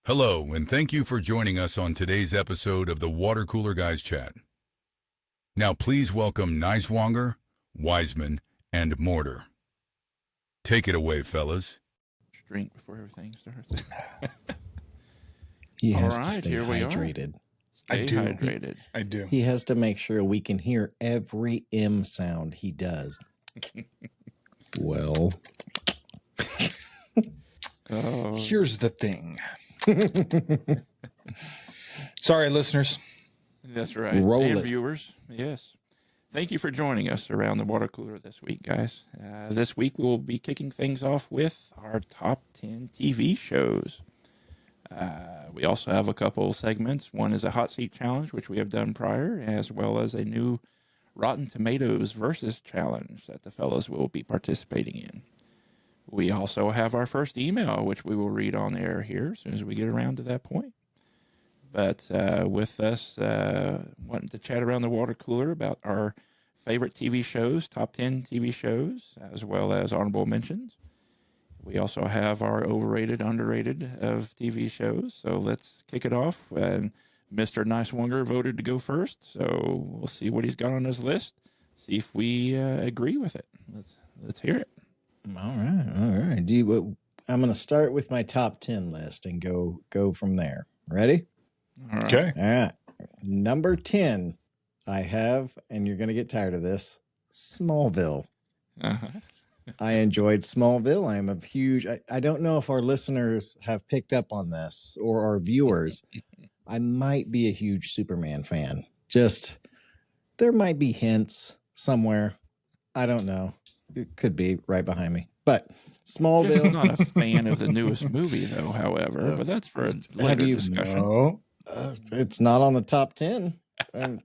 Hello, and thank you for joining us on today's episode of the Water Cooler Guys Chat. Now please welcome Niswonger, Wiseman, and Mortar. Take it away, fellas. Drink before everything starts. He has All to right, stay here we are. hydrated. Stay hydrated. I do. He has to make sure we can hear every M sound he does. Well, Oh, Here's the thing. Sorry, listeners. that's right. Roll and it. viewers, yes. Thank you for joining us around the water cooler this week, guys. This week we'll be kicking things off with our top 10 TV shows. We also have a couple segments. One is a hot seat challenge, which we have done prior, as well as a new Rotten Tomatoes versus challenge that the fellows will be participating in. We also have our first email, which we will read on air here as soon as we get around to that point. But with us wanting to chat around the water cooler about our favorite TV shows, top 10 TV shows, as well as honorable mentions. We also have our overrated, underrated of TV shows. So let's kick it off. And Mr. Niswonger voted to go first, so we'll see what he's got on his list. See if we agree with it. Let's hear it. all right. I'm going to start with my top 10 list and go from there. Ready? All right. Okay. All right. Number 10, I have, and you're going to get tired of this, Smallville. Uh-huh. I enjoyed Smallville. I am a huge, I don't know if our listeners have picked up on this or our viewers. I might be a huge Superman fan. Just, there might be hints somewhere. I don't know. It could be right behind me. But Just Smallville, not a fan of the newest movie, though, however, but that's for a later you- discussion. No. it's not on the top 10. And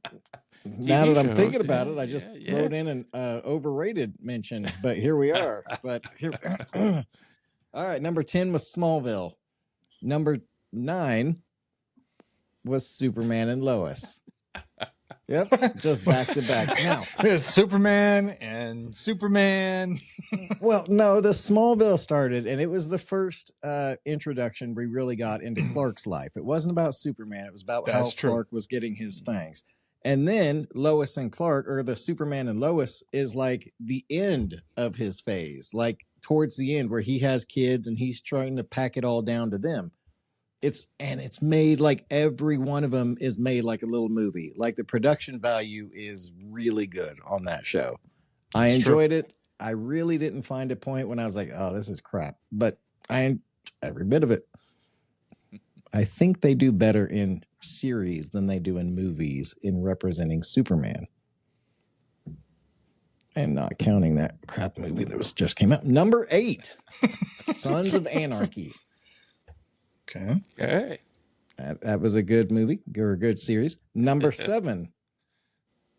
now that I'm shows, thinking about yeah, it, I just yeah. wrote in an overrated mention, but here we are. But here, all right. Number 10 was Smallville. Number 9 was Superman and Lois. Yep, just back to back. Now, It's Superman and Superman. well, no, the Smallville started, and it was the first introduction we really got into Clark's life. It wasn't about Superman; it was about how That's true. Clark was getting his things. And then Lois and Clark, or the Superman and Lois, is like the end of his phase, like towards the end where he has kids and he's trying to pack it all down to them. It's made like every one of them is made like a little movie. Like the production value is really good on that show. I It's true. enjoyed it. I really didn't find a point when I was like, oh, this is crap. But every bit of it. I think they do better in series than they do in movies in representing Superman. And not counting that crap movie that was just came out. Number 8, Sons of Anarchy. Okay. Okay. That was a good movie or a good series. Number 7,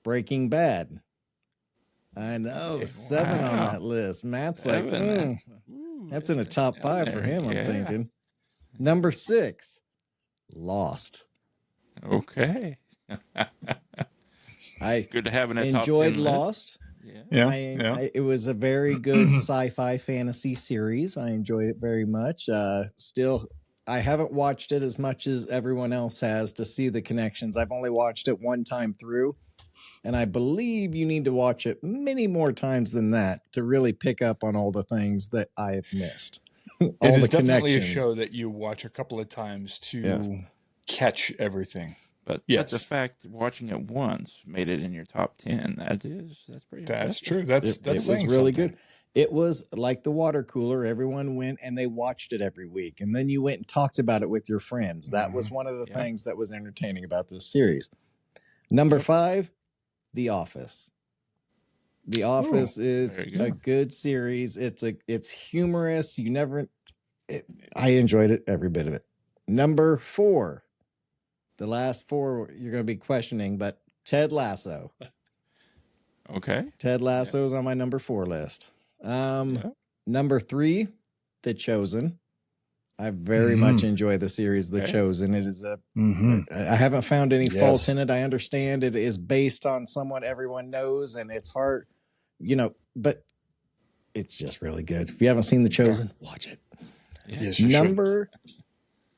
Breaking Bad. I know, Wow. 7 on that list. Matt's like, Seven. that's in a top 5 for him, I'm Yeah. thinking. Number 6, Lost. Okay. I Good to have in a top 10 enjoyed list. Lost. Yeah. Yeah. It was a very good sci-fi fantasy series. I enjoyed it very much. Still, I haven't watched it as much as everyone else has to see the connections. I've only watched it one time through, and I believe you need to watch it many more times than that to really pick up on all the things that I have missed. It all is the definitely a connections. show that you watch a couple of times to Yeah. catch everything. But Yes. the fact watching it once made it in your top 10. That's pretty That's impressive. true. That's It was saying really something. good. It was like the water cooler. Everyone went and they watched it every week. And then you went and talked about it with your friends. That was one of the Yeah. things that was entertaining about this series. Number 5, The Office. The Office is very good. a good series. It's humorous. I enjoyed it, every bit of it. Number 4, the last 4 you're going to be questioning, but Ted Lasso. Okay. Ted Lasso is on my number 4 list. Yeah. Number 3, The Chosen. I very much enjoy the series The Okay. Chosen. It is Mhm. I haven't found any fault Yes. in it. I understand it is based on someone everyone knows, and it's hard, but it's just really good. If you haven't seen The Chosen, watch it. Yeah. Yes, you should. Number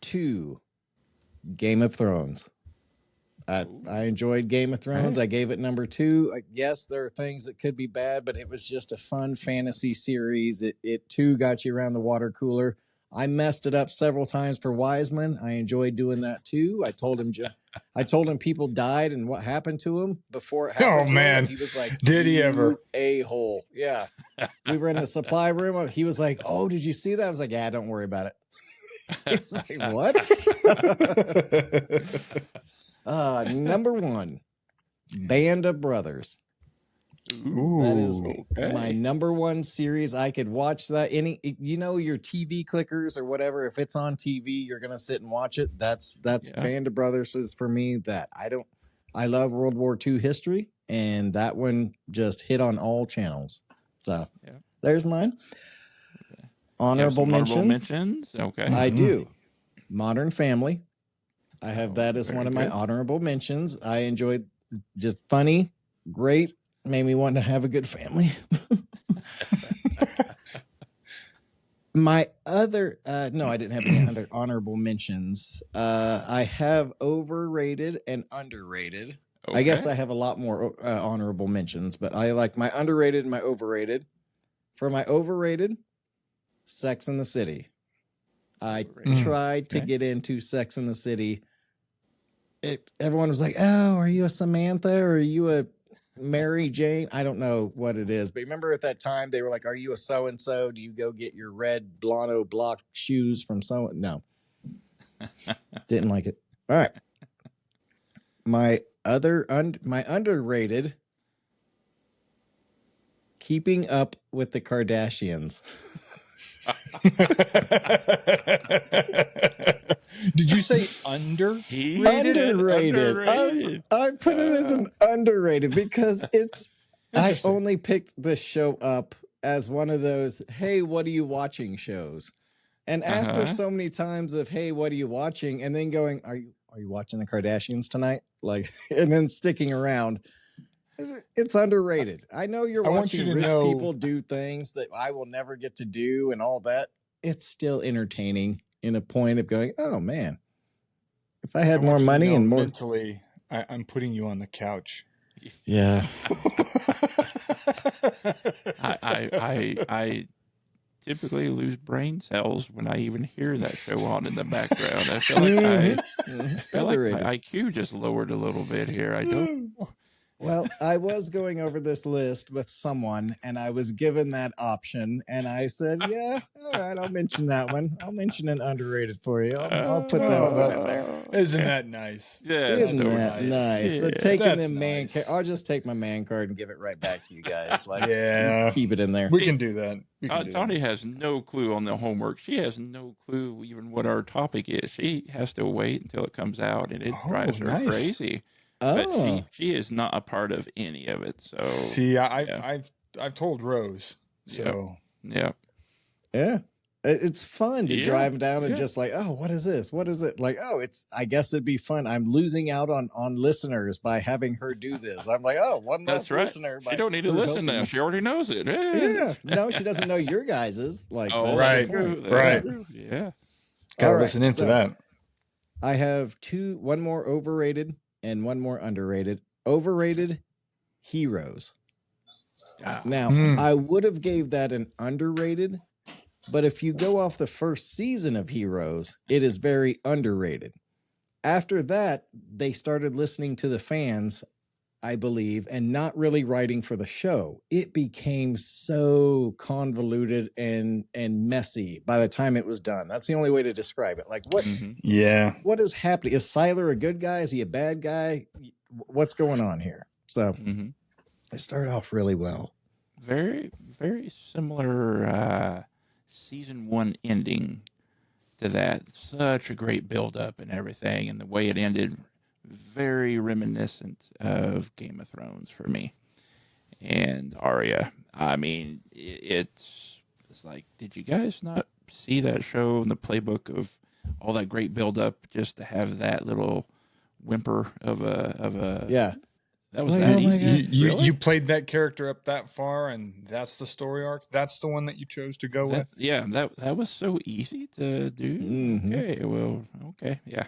2, Game of Thrones. I enjoyed Game of Thrones. I gave it number 2. Yes, there are things that could be bad, but it was just a fun fantasy series. It too got you around the water cooler. I messed it up several times for Wiseman. I enjoyed doing that too. I told him people died and what happened to him before it happened. Oh, to man. him. He was like, Did he ever? A-hole. Yeah. We were in the supply room. He was like, oh, did you see that? I was like, yeah, don't worry about it. He's like, what? Number 1, Band of Brothers. That is my number 1 series. I could watch that. Your TV clickers or whatever. If it's on TV, you're gonna sit and watch it. That's Band of Brothers is for me. I love World War II history, and that one just hit on all channels. So there's mine. Honorable mentions. Okay, I do. Modern Family. I have that as one of my honorable mentions. I enjoyed, just funny, great, made me want to have a good family. My other, no, I didn't have any other honorable mentions. I have overrated and underrated. I guess I have a lot more honorable mentions, but I like my underrated and my overrated. For my overrated, Sex and the City. I tried to get into Sex and the City. Everyone was like, oh, are you a Samantha or are you a Mary Jane? I don't know what it is. But remember at that time, they were like, are you a so-and-so? Do you go get your red Blano block shoes from so-and-so? No. Didn't like it. All right. My underrated, Keeping Up with the Kardashians. Did you say underrated? Underrated. I put it as an underrated because I only picked the show up as one of those, hey, what are you watching shows? And after so many times of, hey, what are you watching? And then going, are you watching the Kardashians tonight? Like, and then sticking around. It's underrated. I know you're watching rich people do things that I will never get to do and all that. It's still entertaining in a point of going, oh man, if I had more money and more mentally, I'm putting you on the couch. Yeah. I typically lose brain cells when I even hear that show on in the background. I feel like my IQ just lowered a little bit here. I don't. Well, I was going over this list with someone, and I was given that option, and I said, yeah, all right, I'll mention that one. I'll mention an underrated for you. I'll put that one in there. Isn't that nice? Yeah, isn't that nice? Yeah, so taking the man card, I'll just take my man card and give it right back to you guys. Like, keep it in there. We can do that. Tony has no clue on the homework. She has no clue even what our topic is. She has to wait until it comes out, and it drives her crazy. But she is not a part of any of it. So see, I've told Rose. So yeah, it's fun to drive down and just like, oh, what is this? What is it? Like, oh, I guess it'd be fun. I'm losing out on listeners by having her do this. I'm like, oh, one less listener. She don't need to listen now. She already knows it. Yeah, no, she doesn't know your guys's. Like, right. Yeah, gotta listen into that. I have one more overrated and one more underrated. Overrated, Heroes. Now, I would have gave that an underrated, but if you go off the first season of Heroes, it is very underrated. After that, they started listening to the fans, I believe, and not really writing for the show. It became so convoluted and messy by the time it was done. That's the only way to describe it. Like, what? What is happening? Is Siler a good guy? Is he a bad guy? What's going on here? So it started off really well. Very, very similar season 1 ending to that. Such a great build up and everything, and the way it ended. Very reminiscent of Game of Thrones for me and Arya. I mean, it's like, did you guys not see that show in the playbook of all that great build up just to have that little whimper of a That was Like, that oh my easy. God. Really? You played that character up that far, and that's the story arc. That's the one that you chose to go with. Yeah, that was so easy to do. Mhm. Okay, well, okay, yeah.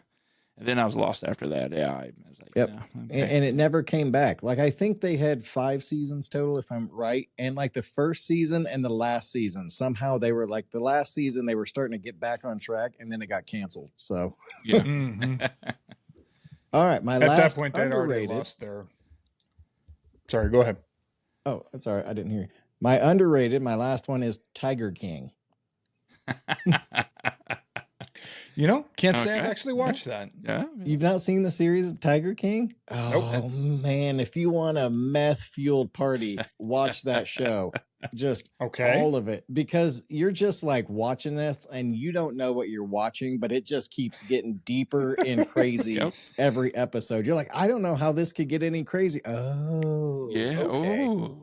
And then I was lost after that. Yeah, I was like, Yep. no, And, okay. and it never came back. Like, I think they had 5 seasons total, if I'm right. And like the first season and the last season, somehow they were like the last season, they were starting to get back on track, and then it got canceled. So, Yeah. Mhm. all right, my At last that point, they'd already underrated. lost their. Sorry, go ahead. Oh, that's all right. I didn't hear you. My underrated, my last one is Tiger King. You know, can't say I've Okay. actually watched that. Yeah. You've not seen the series Tiger King? Oh That's- man, if you want a meth fueled party, watch that show. Just Okay. all of it, because you're just like watching this and you don't know what you're watching, but it just keeps getting deeper and crazy Yep. every episode. You're like, I don't know how this could get any crazy. Oh, Yeah. okay. Oh,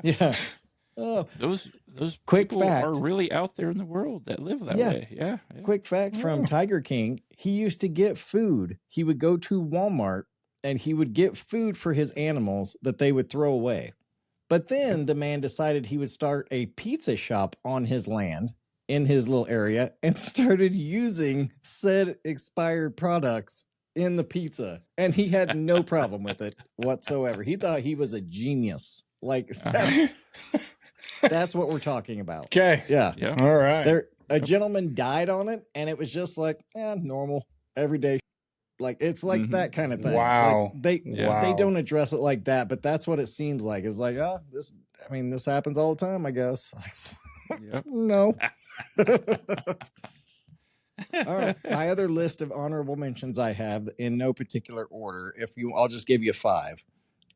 yeah. Yeah. Oh, Those Quick people fact. are really out there in the world that live that Yeah. way. Yeah. Yeah. quick fact from Oh. Tiger King: he used to get food. He would go to Walmart and he would get food for his animals that they would throw away. But then the man decided he would start a pizza shop on his land in his little area and started using said expired products in the pizza. And he had no problem with it whatsoever. He thought he was a genius. Like, that's what we're talking about. Okay. Yeah. Yeah. All right. A gentleman died on it, and it was just like, normal, everyday. Like, it's like Mhm. that kind of thing. Wow. Like, they Wow. don't address it like that, but that's what it seems like. It's like, this happens all the time, I guess. Yep. No. All right. My other list of honorable mentions I have in no particular order. I'll just give you 5.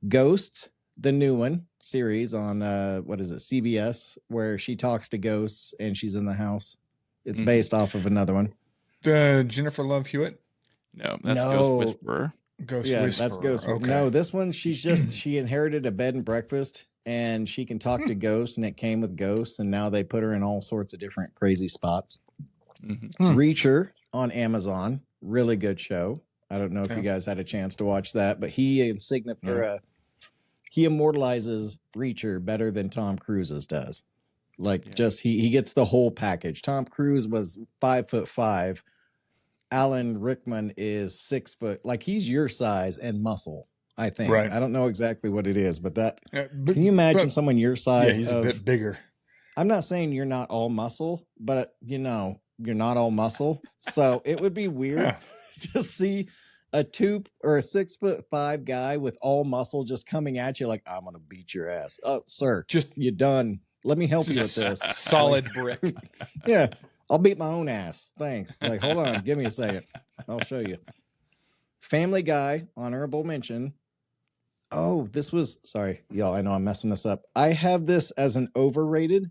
Ghost, the new one series on what is it, CBS, where she talks to ghosts and she's in the house. It's Mhm. based off of another one. Jennifer Love Hewitt, No, that's No. Ghost Whisperer. Ghost Yeah, Whisperer. that's Ghost. Okay. No, this one she inherited a bed and breakfast and she can talk to ghosts, and it came with ghosts, and now they put her in all sorts of different crazy spots. Mhm. Hmm. Reacher on Amazon, really good show. I don't know if Yeah. you guys had a chance to watch that, but he immortalizes Reacher better than Tom Cruise's does. Like, Yeah. just he gets the whole package. Tom Cruise was 5'5". Alan Rickman is 6 foot. Like, he's your size and muscle, I think. Right. I don't know exactly what it is, but But, can you imagine but- someone your Yeah, size? he's a bit bigger. I'm not saying you're not all muscle, but you're not all muscle. So it would be weird Yeah. to see a 6'5" guy with all muscle just coming at you like, I'm gonna beat your ass. Oh, sir, Just you're done. Let me help you with just this. solid brick. Yeah, I'll beat my own ass. Thanks. Like, hold on, give me a second. I'll show you. Family Guy, honorable mention. Oh, sorry, y'all. I know I'm messing this up. I have this as an overrated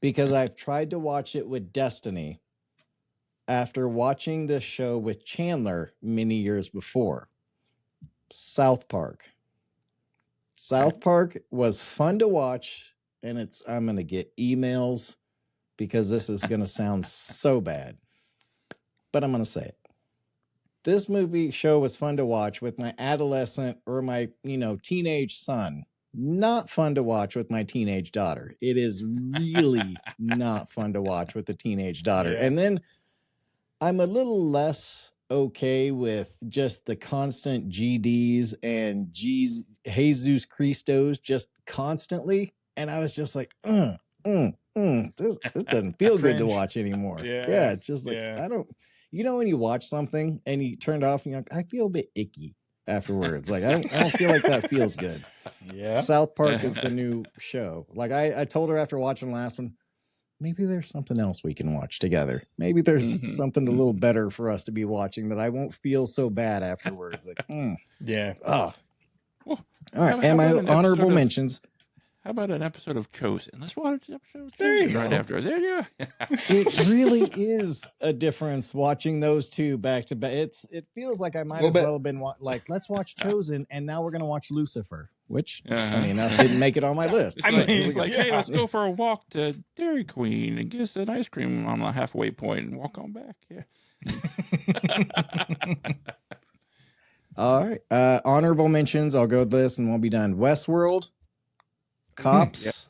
because I've tried to watch it with Destiny after watching this show with Chandler many years before. South Park. South Park was fun to watch, and I'm going to get emails because this is going to sound so bad, but I'm going to say it. This show was fun to watch with my adolescent or my, teenage son. Not fun to watch with my teenage daughter. It is really not fun to watch with the teenage daughter. Yeah. And then I'm a little less okay with just the constant GDs and Jesus Christos just constantly. And I was just like, this doesn't feel good to Cringe. watch anymore. Yeah, It's just like, yeah. when you watch something and you turn it off and you're like, I feel a bit icky afterwards. Like, I don't feel like that feels good. Yeah. South Park is the new show. Like, I told her after watching the last one, maybe there's something else we can watch together. Maybe there's Mhm. something a little better for us to be watching that I won't feel so bad afterwards. Like, Yeah. oh. Well, All right. how And my about an honorable episode of- mentions. How about an episode of Chosen? Let's watch an episode of There you Chosen right go. after. There you go. It really is a difference watching those two back to back. It feels like I might Little as bit. well have been let's watch Chosen, and now we're gonna watch Lucifer, which Uh-huh. funny enough didn't make it on my list. It's I like, mean, it's like, yeah. hey, let's go for a walk to Dairy Queen and get us an ice cream on the halfway point and walk on back. Yeah. All right. Honorable mentions. I'll go with this and we'll be done. Westworld, Cops,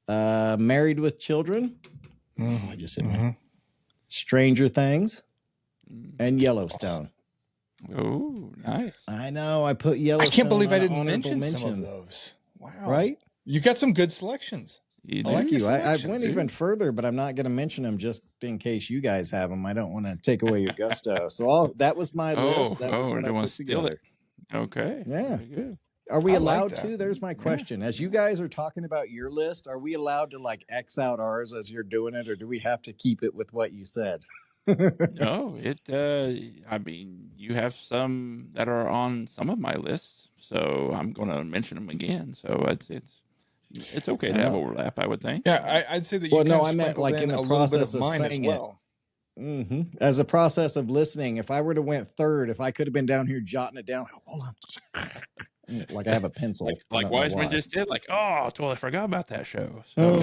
Married with Children. Oh, I just hit me. Stranger Things, and Yellowstone. Oh, nice. I know. I put Yellowstone. I can't believe on I didn't honorable mention some of those. Wow. Right? You got some good selections. You I like do? you. I selections, went dude. even further, but I'm not going to mention them just in case you guys have them. I don't want to take away your gusto. So that was my list. That was what they I want put to steal together. it. Okay. Yeah. Very good. Are we I like allowed that. to? There's my question. As you guys are talking about your list, are we allowed to like X out ours as you're doing it, or do we have to keep it with what you said? No, I mean, you have some that are on some of my lists, so I'm going to mention them again. So it's okay to have overlap, I would think. Yeah, I'd say that you Well, kind no, of I meant sprinkled like in a the little bit process of of mine as saying it. well. As a process of listening, if I were to went third, if I could have been down here jotting it down, hold on, like I have a pencil. I Like don't know Wiseman why. just did, like, oh, I totally forgot about that show. So,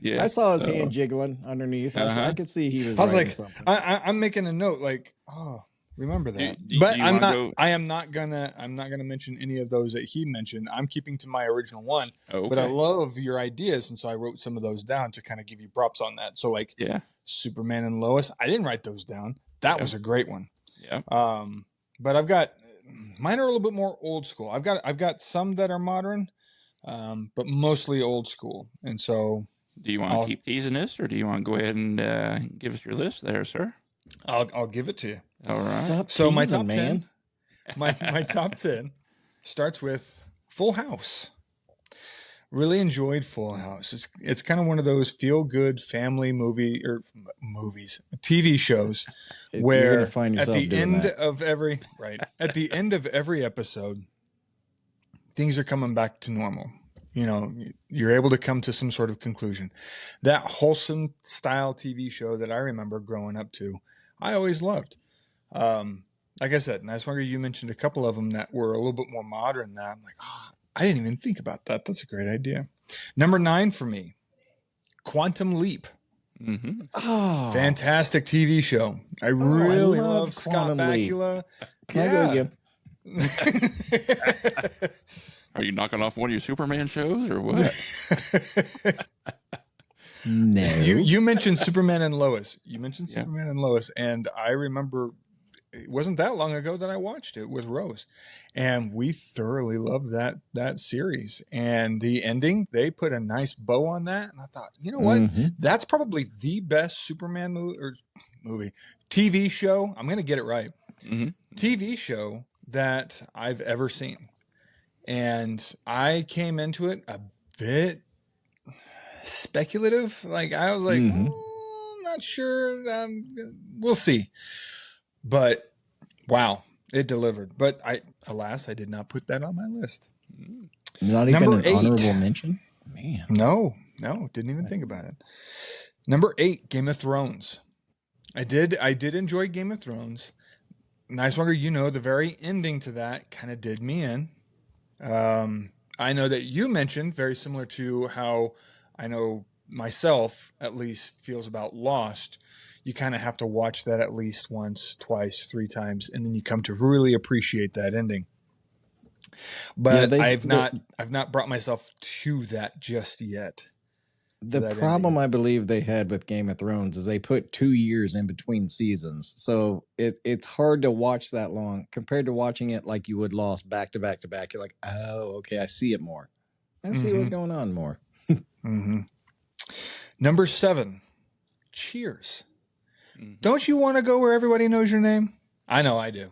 yeah. I saw his So- hand jiggling underneath. I could see he was. I was writing like, something. I'm making a note, like, oh, remember that. Do But you I'm wanna not. go- I am not gonna. I'm not gonna mention any of those that he mentioned. I'm keeping to my original one. Okay. But I love your ideas, and so I wrote some of those down to kind of give you props on that. So like, Yeah. Superman and Lois, I didn't write those down. That Yeah. was a great one. Yeah. But I've got mine are a little bit more old school. I've got some that are modern, but mostly old school. And so Do you want to keep teasing this, or do you want to go ahead and give us your list there, sir? I'll give it to you. All right. Stop So my teasing, top man. 10, my top 10 starts with Full House. Really enjoyed Full House. It's kind of one of those feel good family movies, TV shows You're where gonna find at yourself the doing end that. of every at the end of every episode, things are coming back to normal. You know, you're able to come to some sort of conclusion. That wholesome style TV show that I remember growing up to, I always loved. Like I said, Nicewanger, you mentioned a couple of them that were a little bit more modern. That I'm like, oh, I didn't even think about that. That's a great idea. Number 9 for me, Quantum Leap. Mm-hmm. Oh, Fantastic TV show. I I really love love Scott Quantum Leap. Bakula. Can I go again? Are you knocking off one of your Superman shows, or what? No. You mentioned Superman and Lois. You mentioned Yeah. Superman and Lois, and I remember it wasn't that long ago that I watched it with Rose, and we thoroughly loved that series. And the ending, they put a nice bow on that, and I thought, you know what? Mhm. That's probably the best Superman movie TV show. I'm gonna get it right. Mhm. TV show that I've ever seen, and I came into it a bit speculative. Like I was like, Mhm. not sure. We'll see. But wow, it delivered. But alas, I did not put that on my list. Not even Number an 8. honorable mention. Man. No, didn't even think about it. Number 8, Game of Thrones. I did enjoy Game of Thrones. Nicewanger, you know, the very ending to that kind of did me in. I know that you mentioned very similar to how I know myself at least feels about Lost. You kind of have to watch that at least once, twice, 3 times, and then you come to really appreciate that ending. But I've not brought myself to that just yet. The that problem ending. I believe they had with Game of Thrones is they put 2 years in between seasons. So it's hard to watch that long compared to watching it like you would Lost back to back to back. You're like, oh, okay, I see it more. I see what's going on more. Mm-hmm. Number 7, Cheers. Mhm. Don't you want to go where everybody knows your name? I know I do.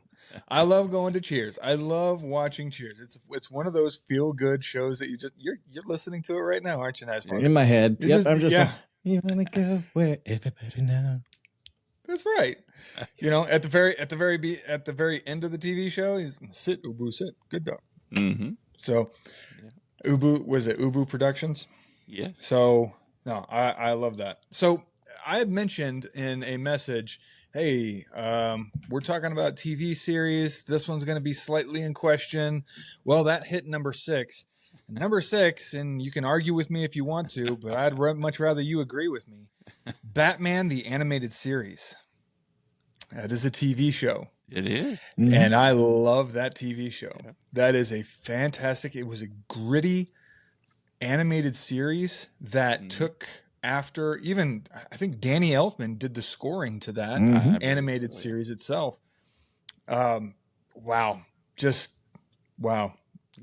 I love going to Cheers. I love watching Cheers. It's one of those feel good shows that you're listening to it right now, aren't you, Nicewanger? In my head. It's Yep, just- I'm just yeah. you wanna go where everybody knows. That's right. You know, at the very end of the TV show, he's sit, Ubu, sit. Good dog. Mm-hmm. So Ubu, was it Ubu Productions? Yeah. So no, I love that. So I had mentioned in a message, hey, we're talking about TV series. This one's going to be slightly in question. Well, that hit number 6. Number 6, and you can argue with me if you want to, but I'd much rather you agree with me. Batman, the animated series. That is a TV show. It is. Mhm. And I love that TV show. Yeah. That is a fantastic, it was a gritty animated series that Mhm. took after, even I think Danny Elfman did the scoring to that Mhm. I believe animated so, yeah. series itself. Wow. Just wow.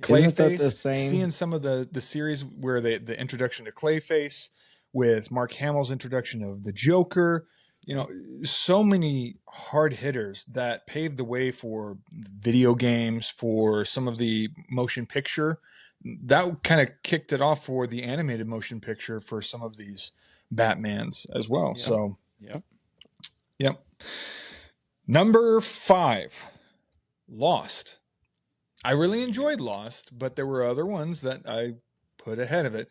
Isn't that the Clayface, same- seeing some of the series where the introduction to Clayface with Mark Hamill's introduction of the Joker, you know, so many hard hitters that paved the way for video games, for some of the motion picture. That kind of kicked it off for the animated motion picture for some of these Batmans as well. Yeah. So, Yep. yep. Number 5, Lost. I really enjoyed Lost, but there were other ones that I put ahead of it.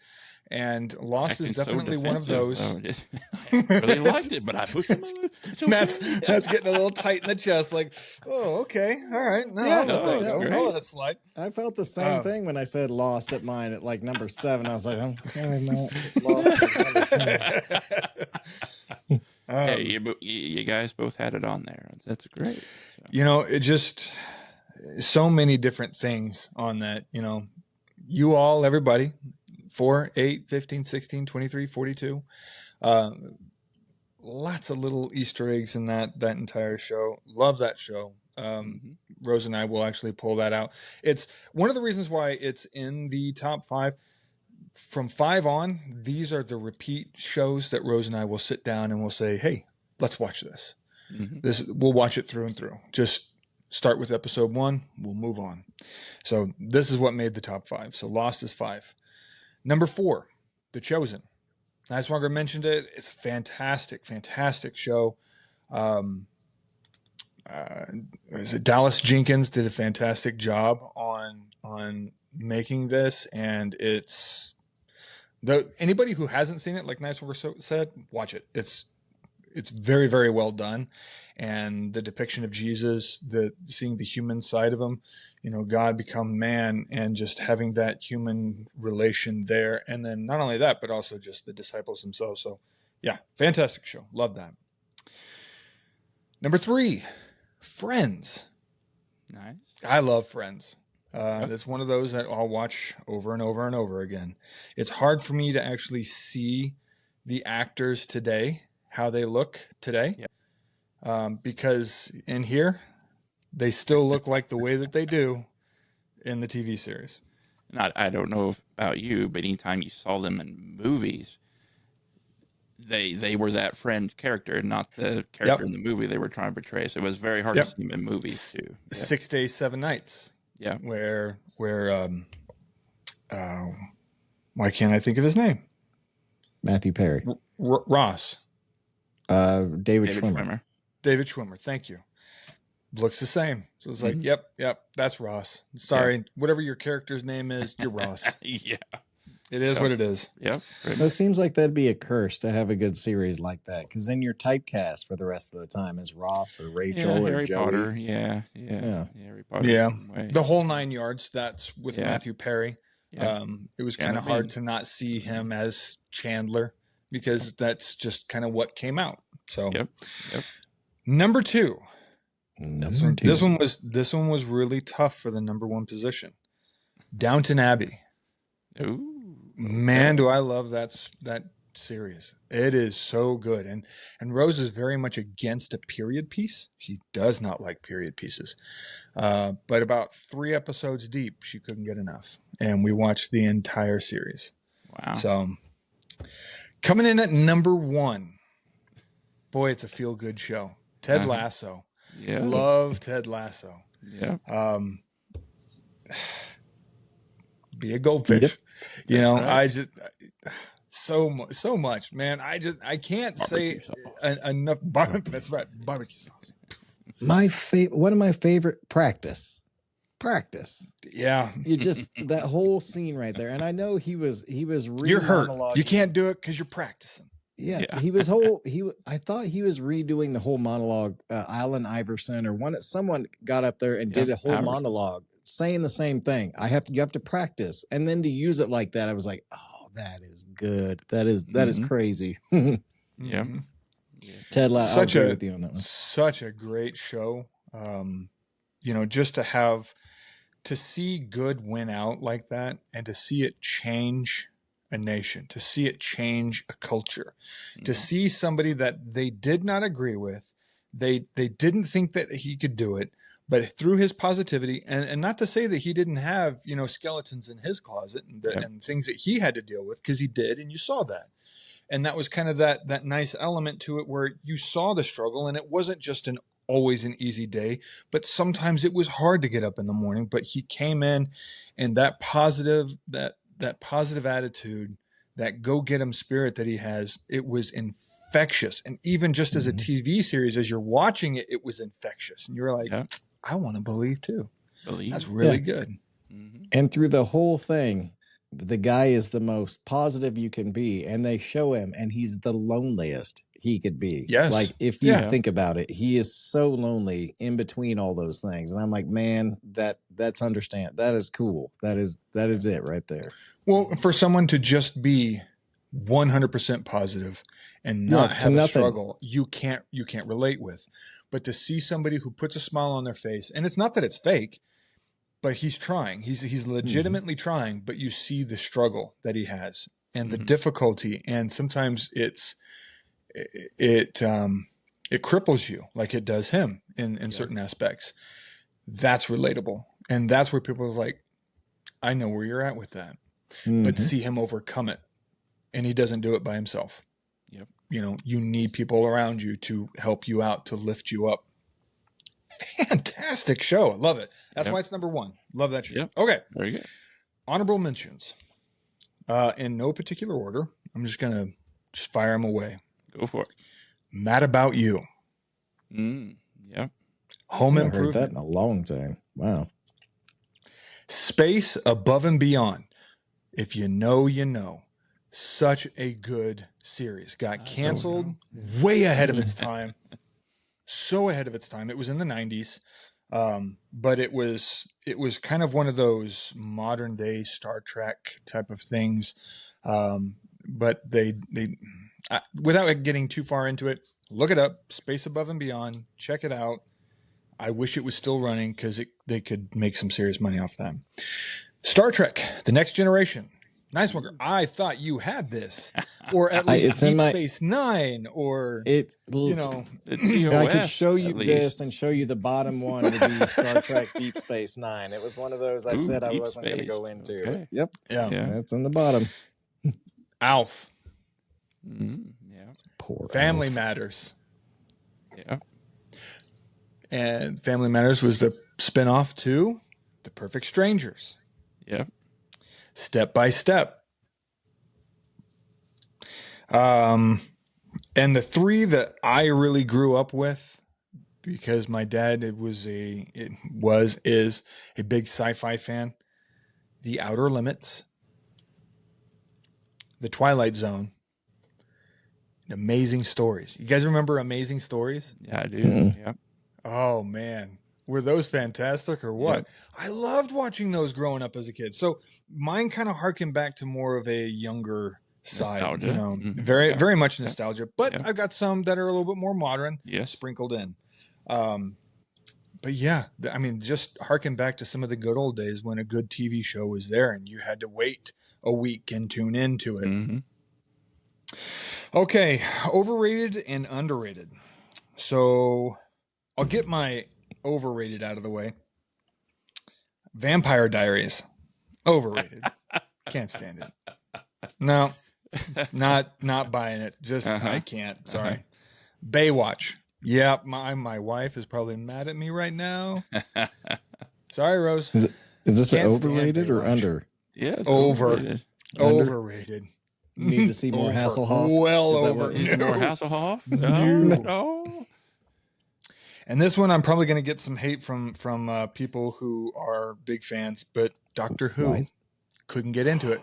And Lost is Acting so definitely one of those. defensive, though. I really liked it, but I pushed him. It's okay. That's getting a little tight in the chest. Like, oh, okay, all right, no, Yeah, I'll let no, that it's go. great. I'll let it slide. I felt the same Oh. thing when I said Lost at mine at like number 7. I was like, I'm sorry, Matt. Lost at number 7. Hey, you guys both had it on there. That's great. So, You know, it just so many different things on that. You know, you all, everybody, 4, 8, 15, 16, 23, 42. Lots of little Easter eggs in that entire show. Love that show. mhm. Rose and I will actually pull that out. It's one of the reasons why it's in the top 5. From 5 on, these are the repeat shows that Rose and I will sit down and we'll say, hey, let's watch this. Mhm. We'll watch it through and through. Just start with episode 1, we'll move on. So this is what made the top 5. So Lost is 5. Number 4, The Chosen. Niswanger mentioned it. It's a fantastic, fantastic show. Dallas Jenkins did a fantastic job on making this, and it's anybody who hasn't seen it, like Niswanger said, watch it. It's very, very well done, and the depiction of Jesus, seeing the human side of him, you know, God become man, and just having that human relation there, and then not only that, but also just the disciples themselves. So, yeah, fantastic show. Love that. Number 3, Friends. Nice. I love Friends. That's one of those that I'll watch over and over and over again. It's hard for me to actually see the actors today, how they look today, because in here, they still look like the way that they do in the TV series. And I don't know about you, but anytime you saw them in movies, they were that friend character, not the character in the movie they were trying to portray. So it was very hard to see them in movies too. Yeah. 6 Days, 7 Nights. Yeah. Where why can't I think of his name? Matthew Perry. Ross. David Schwimmer. Schwimmer. David Schwimmer. Thank you. Looks the same. So it's like, yep, that's Ross. Sorry, whatever your character's name is, you're Ross. Yeah. It is what it is. Yep. It seems like that'd be a curse to have a good series like that, because then you're typecast for the rest of the time as Ross or Rachel or Harry Joey. Potter. Yeah. Harry Potter. Yeah. same way. The whole 9 yards. That's with Yeah. Matthew Perry. Yeah. It was Yeah, kind of I mean- hard to not see him as Chandler, because that's just kind of what came out. So, Yep. number 2. Number 2. This one was really tough for the number 1 position. Downton Abbey. Ooh. Man, do I love that series. It is so good. And Rose is very much against a period piece. She does not like period pieces. But about 3 episodes deep, she couldn't get enough. And we watched the entire series. Wow. So coming in at number 1. Boy, it's a feel-good show. Ted Lasso. Yeah. Love Ted Lasso. Yeah. Be a goldfish. Yep. You know, right. I just so much, man. I can't say Barbecue sauce. enough. That's right, barbecue sauce. One of my favorite practice. Yeah, You just that whole scene right there, and I know he was you're hurt. re-monologuing. You can't do it because you're practicing. Yeah, Yeah. I thought he was redoing the whole monologue. Alan Iverson or someone got up there and did a whole Iverson. monologue saying the same thing. You have to practice, and then to use it like that, I was like, oh, that is good. That is Mhm. crazy. Yeah. Mhm. Yeah. Ted Lasso, I'll Such agree a with you on that one. such a great show. Just to see good win out like that, and to see it change a nation, to see it change a culture, to see somebody that they did not agree with, they didn't think that he could do it, but through his positivity, and not to say that he didn't have, skeletons in his closet and things that he had to deal with, because he did, and you saw that. And that was kind of that nice element to it, where you saw the struggle, and it wasn't just always an easy day, but sometimes it was hard to get up in the morning. But he came in, and that positive attitude, that go get 'em spirit that he has, it was infectious. And even just as a TV series, as you're watching it, it was infectious, and you're like, I want to believe too. That's really good. And through the whole thing, the guy is the most positive you can be, and they show him, and he's the loneliest he could be. Yes. Like, if you think about it, he is so lonely in between all those things. And I'm like, man, that's understand. That is cool. That is it right there. Well, for someone to just be 100% positive and not have a struggle, you can't relate with. But to see somebody who puts a smile on their face, and it's not that it's fake, but he's trying. He's legitimately trying, but you see the struggle that he has, and the difficulty, and sometimes it cripples you like it does him in certain aspects. That's relatable, and that's where people are like, I know where you're at with that. But see him overcome it, and he doesn't do it by himself. Yep. You need people around you to help you out, to lift you up. Fantastic show. I love it. That's why it's number one. Love that show. Yep. Okay. Very good. Honorable mentions. In no particular order. I'm just going to fire them away. Go for it. Mad About You. Yeah. Home I haven't heard that Improvement. in a long time. Wow. Space Above and Beyond. If you know, you know. Such a good series. Got canceled way ahead of its time. So ahead of its time. It was in the 90s. But it was kind of one of those modern day Star Trek type of things. But they without getting too far into it, look it up, Space Above and Beyond, check it out. I wish it was still running, because they could make some serious money off that. Star Trek, The Next Generation. Nice one. I thought you had this, or at least Deep Space Nine, or I could TOS, show you at least. this and show you the bottom one would be Star Trek Deep Space Nine. It was one of those I said I Deep wasn't going to Space. go into. Okay. Yep. Yeah. That's in the bottom. Alf. Yeah. Poor Family Alf. Matters. Yeah. And Family Matters was the spinoff to The Perfect Strangers. Yeah. Step by Step. And the three that I really grew up with, because my dad is a big sci-fi fan. The Outer Limits, The Twilight Zone, and Amazing Stories. You guys remember Amazing Stories? Yeah, I do. Yeah. Oh man, were those fantastic or what? Yep. I loved watching those growing up as a kid. So mine kind of harken back to more of a younger side, Nostalgia. very much nostalgia. But Yeah. I've got some that are a little bit more modern, Yes. sprinkled in. But yeah, I mean, just harken back to some of the good old days when a good TV show was there and you had to wait a week and tune into it. Mm-hmm. Okay, overrated and underrated. So I'll get my overrated out of the way. Vampire Diaries. Overrated. Can't stand it. No, not buying it. Just I can't. Sorry. Baywatch. Yeah, my wife is probably mad at me right now. Sorry, Rose. Is this Can't stand overrated or Baywatch. under? Yeah. It's Over. overrated. Overrated. You need to see more Over. Hasselhoff. Well Is that over. what- Is No. more Hasselhoff? No. No. And this one, I'm probably going to get some hate from people who are big fans, but Doctor Who Why? couldn't get into it.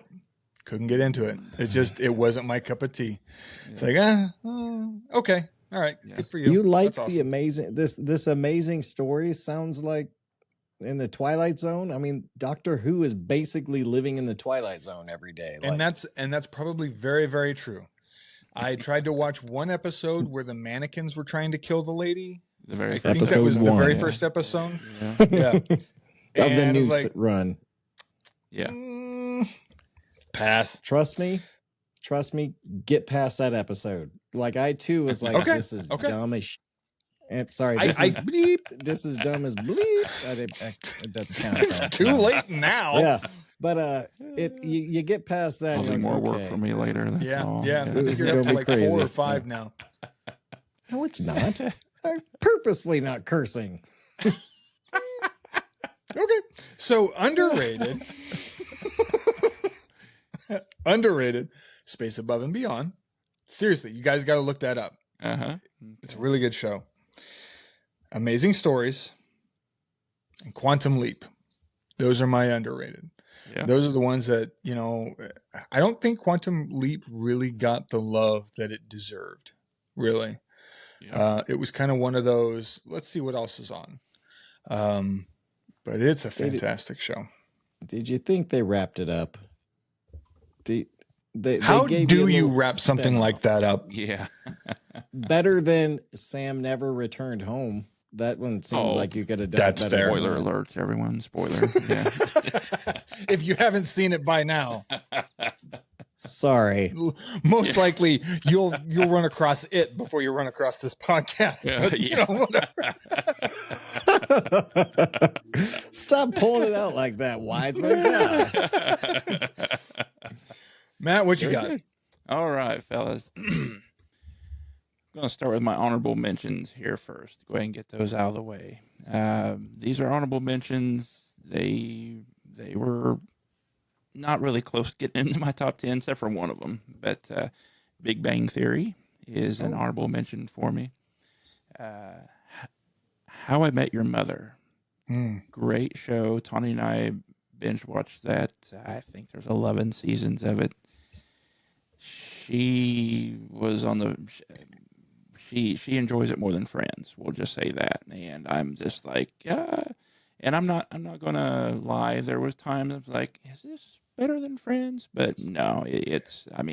It wasn't my cup of tea. It's like, okay. All right. Yeah. Good for you. You like That's awesome. the amazing this amazing story sounds like in the Twilight Zone. I mean, Doctor Who is basically living in the Twilight Zone every day. And that's probably very, very true. I tried to watch one episode where the mannequins were trying to kill the lady. The very I first think that was Episode the very one. first episode. Yeah. Yeah. Of the And new it's like, run. Yeah. Pass. Trust me, get past that episode. Like I too was like, Okay, this is okay. dumb as and sorry, I- this I- is bleep. This is dumb as bleep. It doesn't count. It's though. too late now. Yeah. But you get past that. Causing you're like, more work okay, for me this later. is- That's Yeah, all. yeah. I think This is you're up to gonna like be 4 or crazy. 5 now. No, it's not. I'm purposely not cursing. Okay. So underrated. Underrated. Space Above and Beyond. Seriously, you guys got to look that up. Uh-huh. It's a really good show. Amazing Stories and Quantum Leap. Those are my underrated. Yeah. Those are the ones that, you know, I don't think Quantum Leap really got the love that it deserved. Really. Yeah. It was kind of one of those, let's see what else is on. But it's a fantastic show. Did you think they wrapped it up? They How gave do a you little wrap something spin-off. like that up? Yeah. Better than Sam Never Returned Home. That one seems Oh, like you could have done that's better. fair. Spoiler alert, everyone. Spoiler. Yeah. If you haven't seen it by now, Sorry. most likely you'll run across it before you run across this podcast. Yeah, But, you know, whatever. Stop pulling it out like that, Wiseman. God. Matt, what you got? All right, fellas. I'm going to start with my honorable mentions here first. Go ahead and get those out of the way. These are honorable mentions. They were not really close to getting into my top 10, except for one of them. But Big Bang Theory is an honorable mention for me. How I Met Your Mother. Great show. Tawny and I binge watched that. I think there's 11 seasons of it. She was on the... She enjoys it more than Friends. We'll just say that. And I'm just like, and I'm not gonna lie. There was times I was like, is this better than Friends? But no, it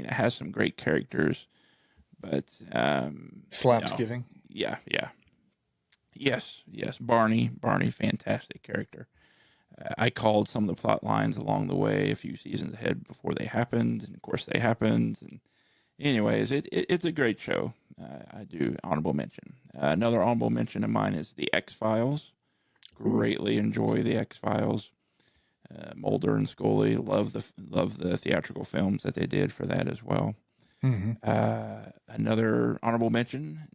has some great characters, but Slaps no. giving. Yeah. Yes. Barney, fantastic character. I called some of the plot lines along the way a few seasons ahead before they happened, and of course they happened. And anyways, it's a great show. I do honorable mention. Another honorable mention of mine is The X-Files. Greatly enjoy The X-Files. Mulder and Scully, love the theatrical films that they did for that as well. Mm-hmm. Another honorable mention,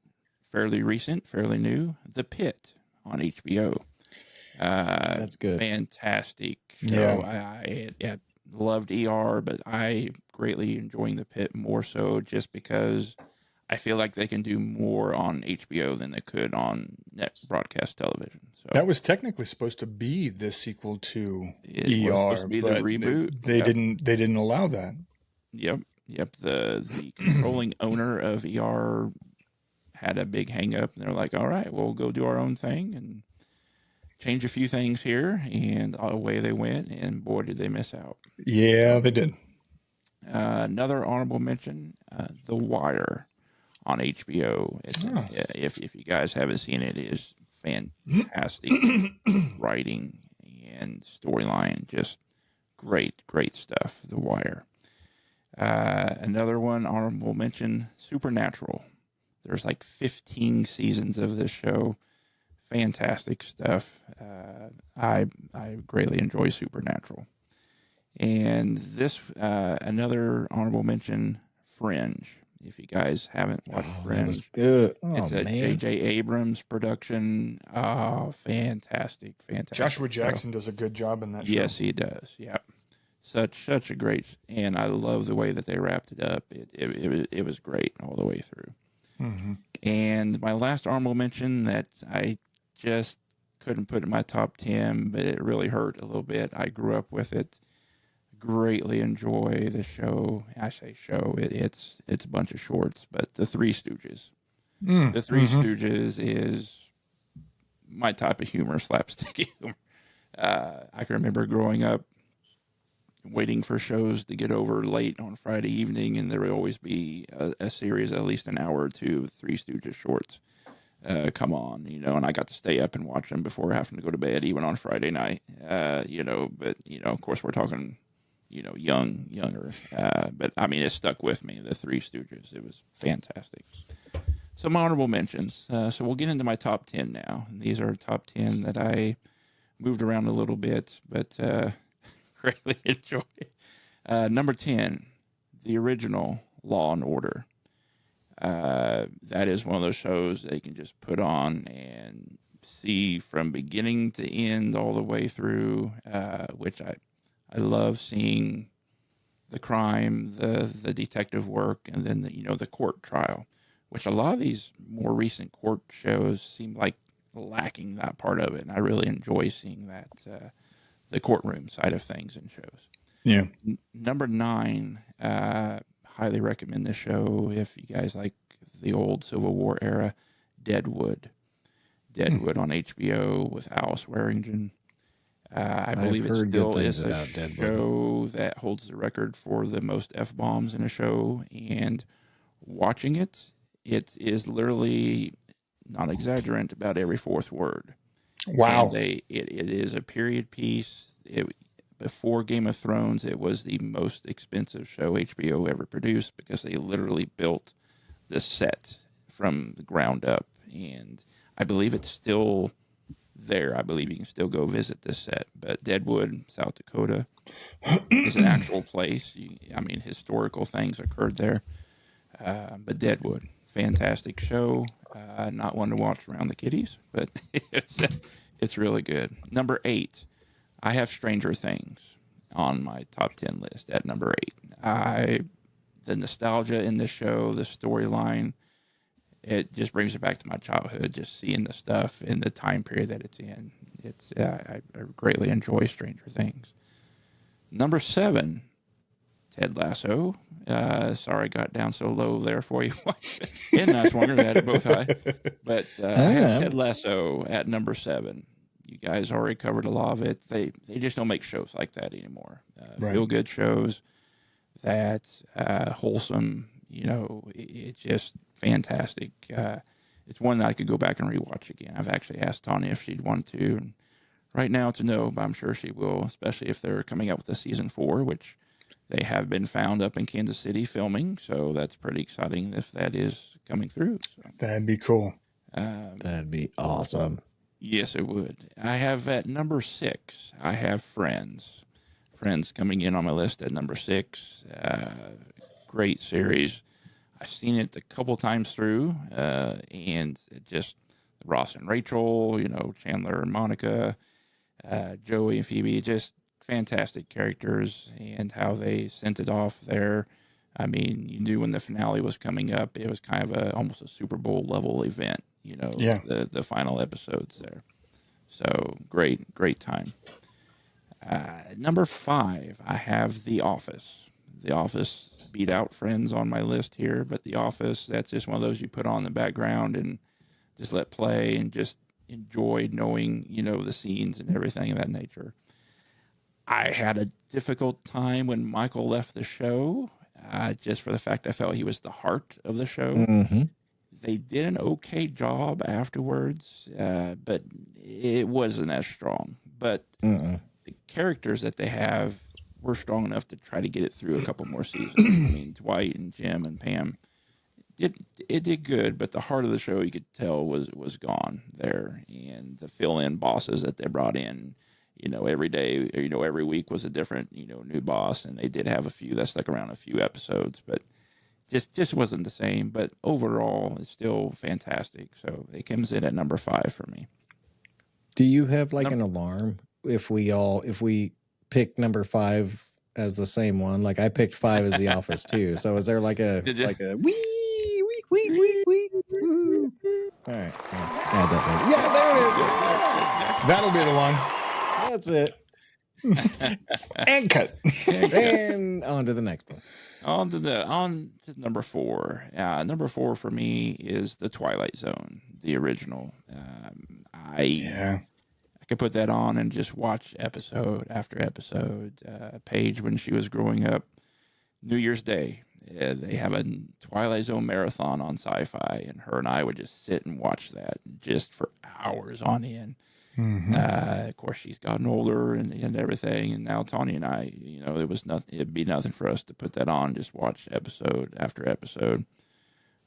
fairly recent, fairly new, The Pit on HBO. That's good. Fantastic show. I loved ER, but I greatly enjoying The Pit more so just because I feel like they can do more on HBO than they could on net broadcast television. So That was technically supposed to be the sequel to it ER, was supposed to be the but reboot. They Yep. didn't allow that. Yep. The controlling owner of ER had a big hang up, and they're like, all right, we'll go do our own thing and change a few things here, and away they went, and boy, did they miss out. Yeah, they did. Another honorable mention, The Wire on HBO. It's if you guys haven't seen it, it is fantastic writing and storyline, just great stuff. The Wire. Another one, honorable mention, Supernatural. There's like 15 seasons of this show. Fantastic stuff. I greatly enjoy Supernatural. And this, another honorable mention, Fringe. If you guys haven't watched That Fringe, was good. it's a man. J.J. Abrams production. Oh, fantastic. Joshua show. Jackson does a good job in that show. Yes, he does. Yep. Such a great, and I love the way that they wrapped it up. It was great all the way through. Mm-hmm. And my last honorable mention that I just couldn't put in my top 10, but it really hurt a little bit. I grew up with it. Greatly enjoy the show. I say show. It's a bunch of shorts, but The Three Stooges. The Three Stooges is my type of humor, slapstick humor. I can remember growing up waiting for shows to get over late on Friday evening, and there would always be a series, at least an hour or two, of Three Stooges shorts. come on, and I got to stay up and watch them before having to go to bed, even on Friday night. But of course, we're talking, younger. But I mean, it stuck with me. The Three Stooges. It was fantastic. Some honorable mentions. So we'll get into my top 10 now. And these are top 10 that I moved around a little bit, but greatly enjoy. Number 10, the original Law and Order. That is one of those shows they can just put on and see from beginning to end all the way through, which I love seeing the crime, the detective work, and then the court trial, which a lot of these more recent court shows seem like lacking that part of it. And I really enjoy seeing that, the courtroom side of things in shows. Yeah. Number 9, highly recommend this show if you guys like the old Civil War era, Deadwood. Deadwood on HBO with Alice Warrington. I believe it still is a show that holds the record for the most F-bombs in a show. And watching it is literally, not exaggerant, about every fourth word. Wow. And it is a period piece. Before Game of Thrones, it was the most expensive show HBO ever produced because they literally built the set from the ground up. And I believe it's still there. I believe you can still go visit this set. But Deadwood, South Dakota, is an actual place. Historical things occurred there. But Deadwood, fantastic show. Not one to watch around the kiddies, but it's really good. Number 8, I have Stranger Things on my top 10 list at number 8. The nostalgia in this show, the storyline, it just brings it back to my childhood, just seeing the stuff in the time period that it's in. I greatly enjoy Stranger Things. Number 7, Ted Lasso. Sorry I got down so low there for you. And Nice Wonder had it both high. But I have Ted Lasso at number 7. You guys already covered a lot of it. They just don't make shows like that anymore. Right. Feel good shows that wholesome. It's just fantastic. It's one that I could go back and rewatch again. I've actually asked Tanya if she'd want to. And right now it's a no, but I'm sure she will, especially if they're coming out with a season 4, which they have been found up in Kansas City filming. So that's pretty exciting if that is coming through. So, that'd be cool. That'd be awesome. Yes, it would. I have at number 6, I have Friends. Friends coming in on my list at number 6. Great series. I've seen it a couple times through, and it just Ross and Rachel, Chandler and Monica, Joey and Phoebe, just fantastic characters, and how they sent it off there. I mean, you knew when the finale was coming up, it was kind of almost a Super Bowl level event, Yeah. the final episodes there. So great time. Number 5, I have The Office. The Office beat out Friends on my list here, but The Office, that's just one of those you put on in the background and just let play and just enjoy knowing, the scenes and everything of that nature. I had a difficult time when Michael left the show, just for the fact I felt he was the heart of the show. Mm-hmm. They did an okay job afterwards, but it wasn't as strong. But the characters that they have were strong enough to try to get it through a couple more seasons. I mean, Dwight and Jim and Pam, it did good, but the heart of the show, you could tell, was gone there. And the fill-in bosses that they brought in, every day, or, every week was a different, new boss. And they did have a few that stuck around a few episodes, but just wasn't the same. But overall, it's still fantastic. So it comes in at number 5 for me. Do you have an alarm if we pick number 5 as the same one? Like I picked 5 as The Office too. So is there like a wee wee? Woo. All right. Add that later. Yeah, there it is. That'll be the one. That's it. And cut. And on to the next one. On to number 4. Number 4 for me is The Twilight Zone, the original. I could put that on and just watch episode after episode. Paige, when she was growing up, New Year's Day, They have a Twilight Zone marathon on Sci-Fi, and her and I would just sit and watch that just for hours on end. Of course, she's gotten older and everything, and now Tanya and I, it was nothing. It'd be nothing for us to put that on, just watch episode after episode.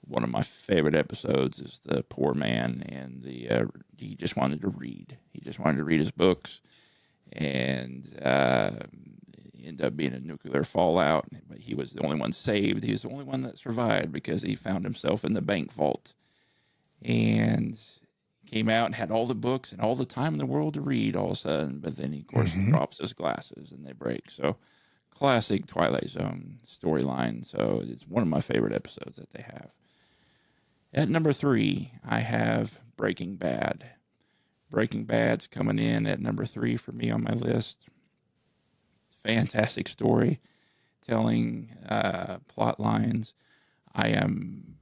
One of my favorite episodes is the poor man, and he just wanted to read. He just wanted to read his books, and ended up being a nuclear fallout. But he was the only one saved. He was the only one that survived because he found himself in the bank vault, and came out and had all the books and all the time in the world to read all of a sudden. But then, of course, he drops his glasses and they break. So, classic Twilight Zone storyline. So, it's one of my favorite episodes that they have. At number 3, I have Breaking Bad. Breaking Bad's coming in at number 3 for me on my list. Fantastic story, telling plot lines. I am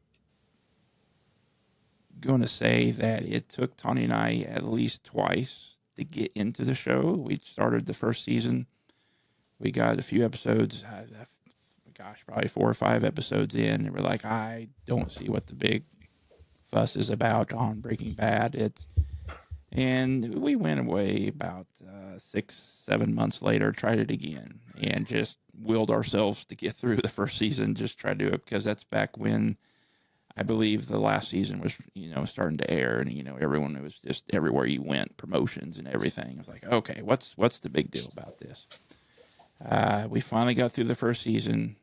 going to say that it took Tony and I at least twice to get into the show. We started the first season. We got a few episodes, probably 4 or 5 episodes in, and we're like, I don't see what the big fuss is about on Breaking Bad. And we went away about 6-7 months later, tried it again, and just willed ourselves to get through the first season, just try to do it, because that's back when I believe the last season was, starting to air, and, everyone was just everywhere you went, promotions and everything. I was like, okay, what's the big deal about this? We finally got through the first season,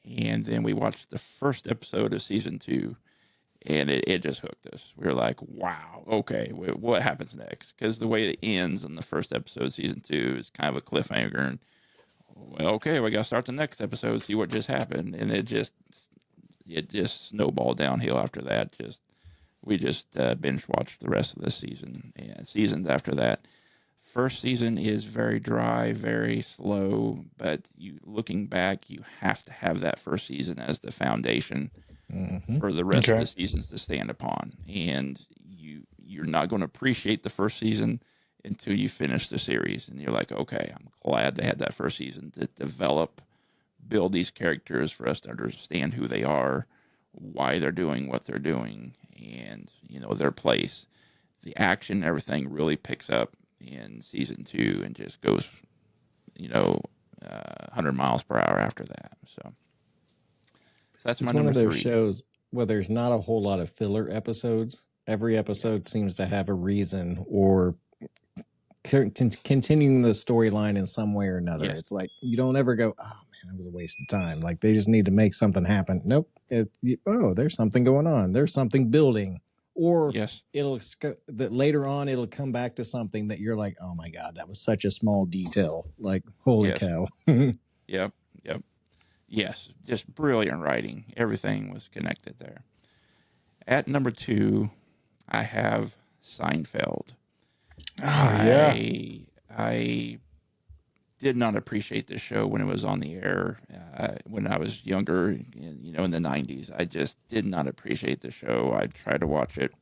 and then we watched the first episode of season 2, and it just hooked us. We were like, wow, okay, what happens next? Because the way it ends in the first episode of season 2 is kind of a cliffhanger, and, well, okay, we got to start the next episode, see what just happened, and it just snowballed downhill after that. We just binge watched the rest of the season and seasons after that. First season is very dry, very slow, but looking back, you have to have that first season as the foundation for the rest of the seasons to stand upon. And you're not going to appreciate the first season until you finish the series. And you're like, okay, I'm glad they had that first season to build these characters for us to understand who they are, why they're doing what they're doing, and, their place. The action, everything really picks up in season 2 and just goes, 100 miles per hour after that. So that's my number 3. It's one of those shows where there's not a whole lot of filler episodes. Every episode seems to have a reason or continuing the storyline in some way or another. Yes. It's like you don't ever go, oh man, that was a waste of time. Like they just need to make something happen. Nope. There's something going on. There's something building. Or that later on it'll come back to something that you're like, oh my God, that was such a small detail. Like, holy cow. Yep. Yes, just brilliant writing. Everything was connected there. At number 2, I have Seinfeld. I did not appreciate this show when it was on the air when I was younger, in the 90s. I just did not appreciate the show. I tried to watch it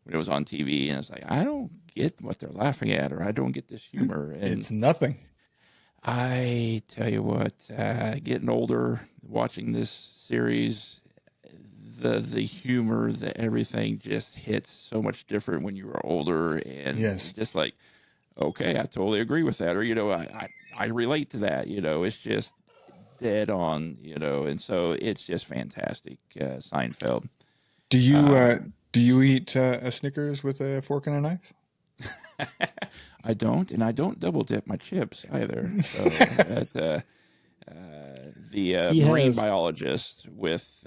when it was on TV, and it's like, I don't get what they're laughing at, or I don't get this humor. And it's nothing. I tell you what, getting older, watching this series, the humor, everything just hits so much different when you are older, and just like, okay, I totally agree with that, or I relate to that. It's just dead on, and so it's just fantastic. Seinfeld. Do you eat a Snickers with a fork and a knife? I don't, and I don't double dip my chips either. So, the marine biologist with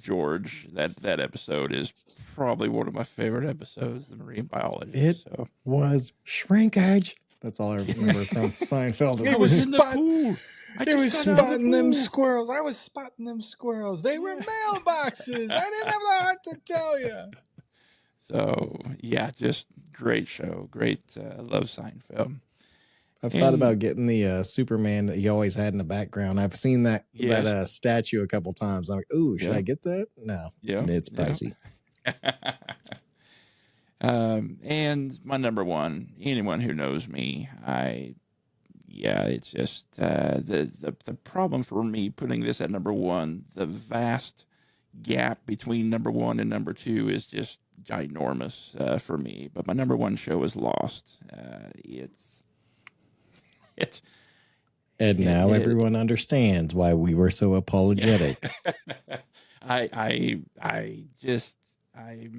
George, that episode is probably one of my favorite episodes. The marine biologist. It was shrinkage. That's all I remember from Seinfeld. It was in the pool. They were spotting them squirrels. I was spotting them squirrels. They were mailboxes. I didn't have the heart to tell you. So, yeah, just great show. Great. I love Seinfeld. I've thought about getting the Superman that you always had in the background. I've seen that statue a couple times. I'm like, ooh, should I get that? No. Yeah. It's pricey. And my number 1, anyone who knows me, yeah, it's just the problem for me putting this at number one. The vast gap between number one and number two is just ginormous for me. But my number one show is Lost. It's And it, now it, everyone understands why we were so apologetic. I just it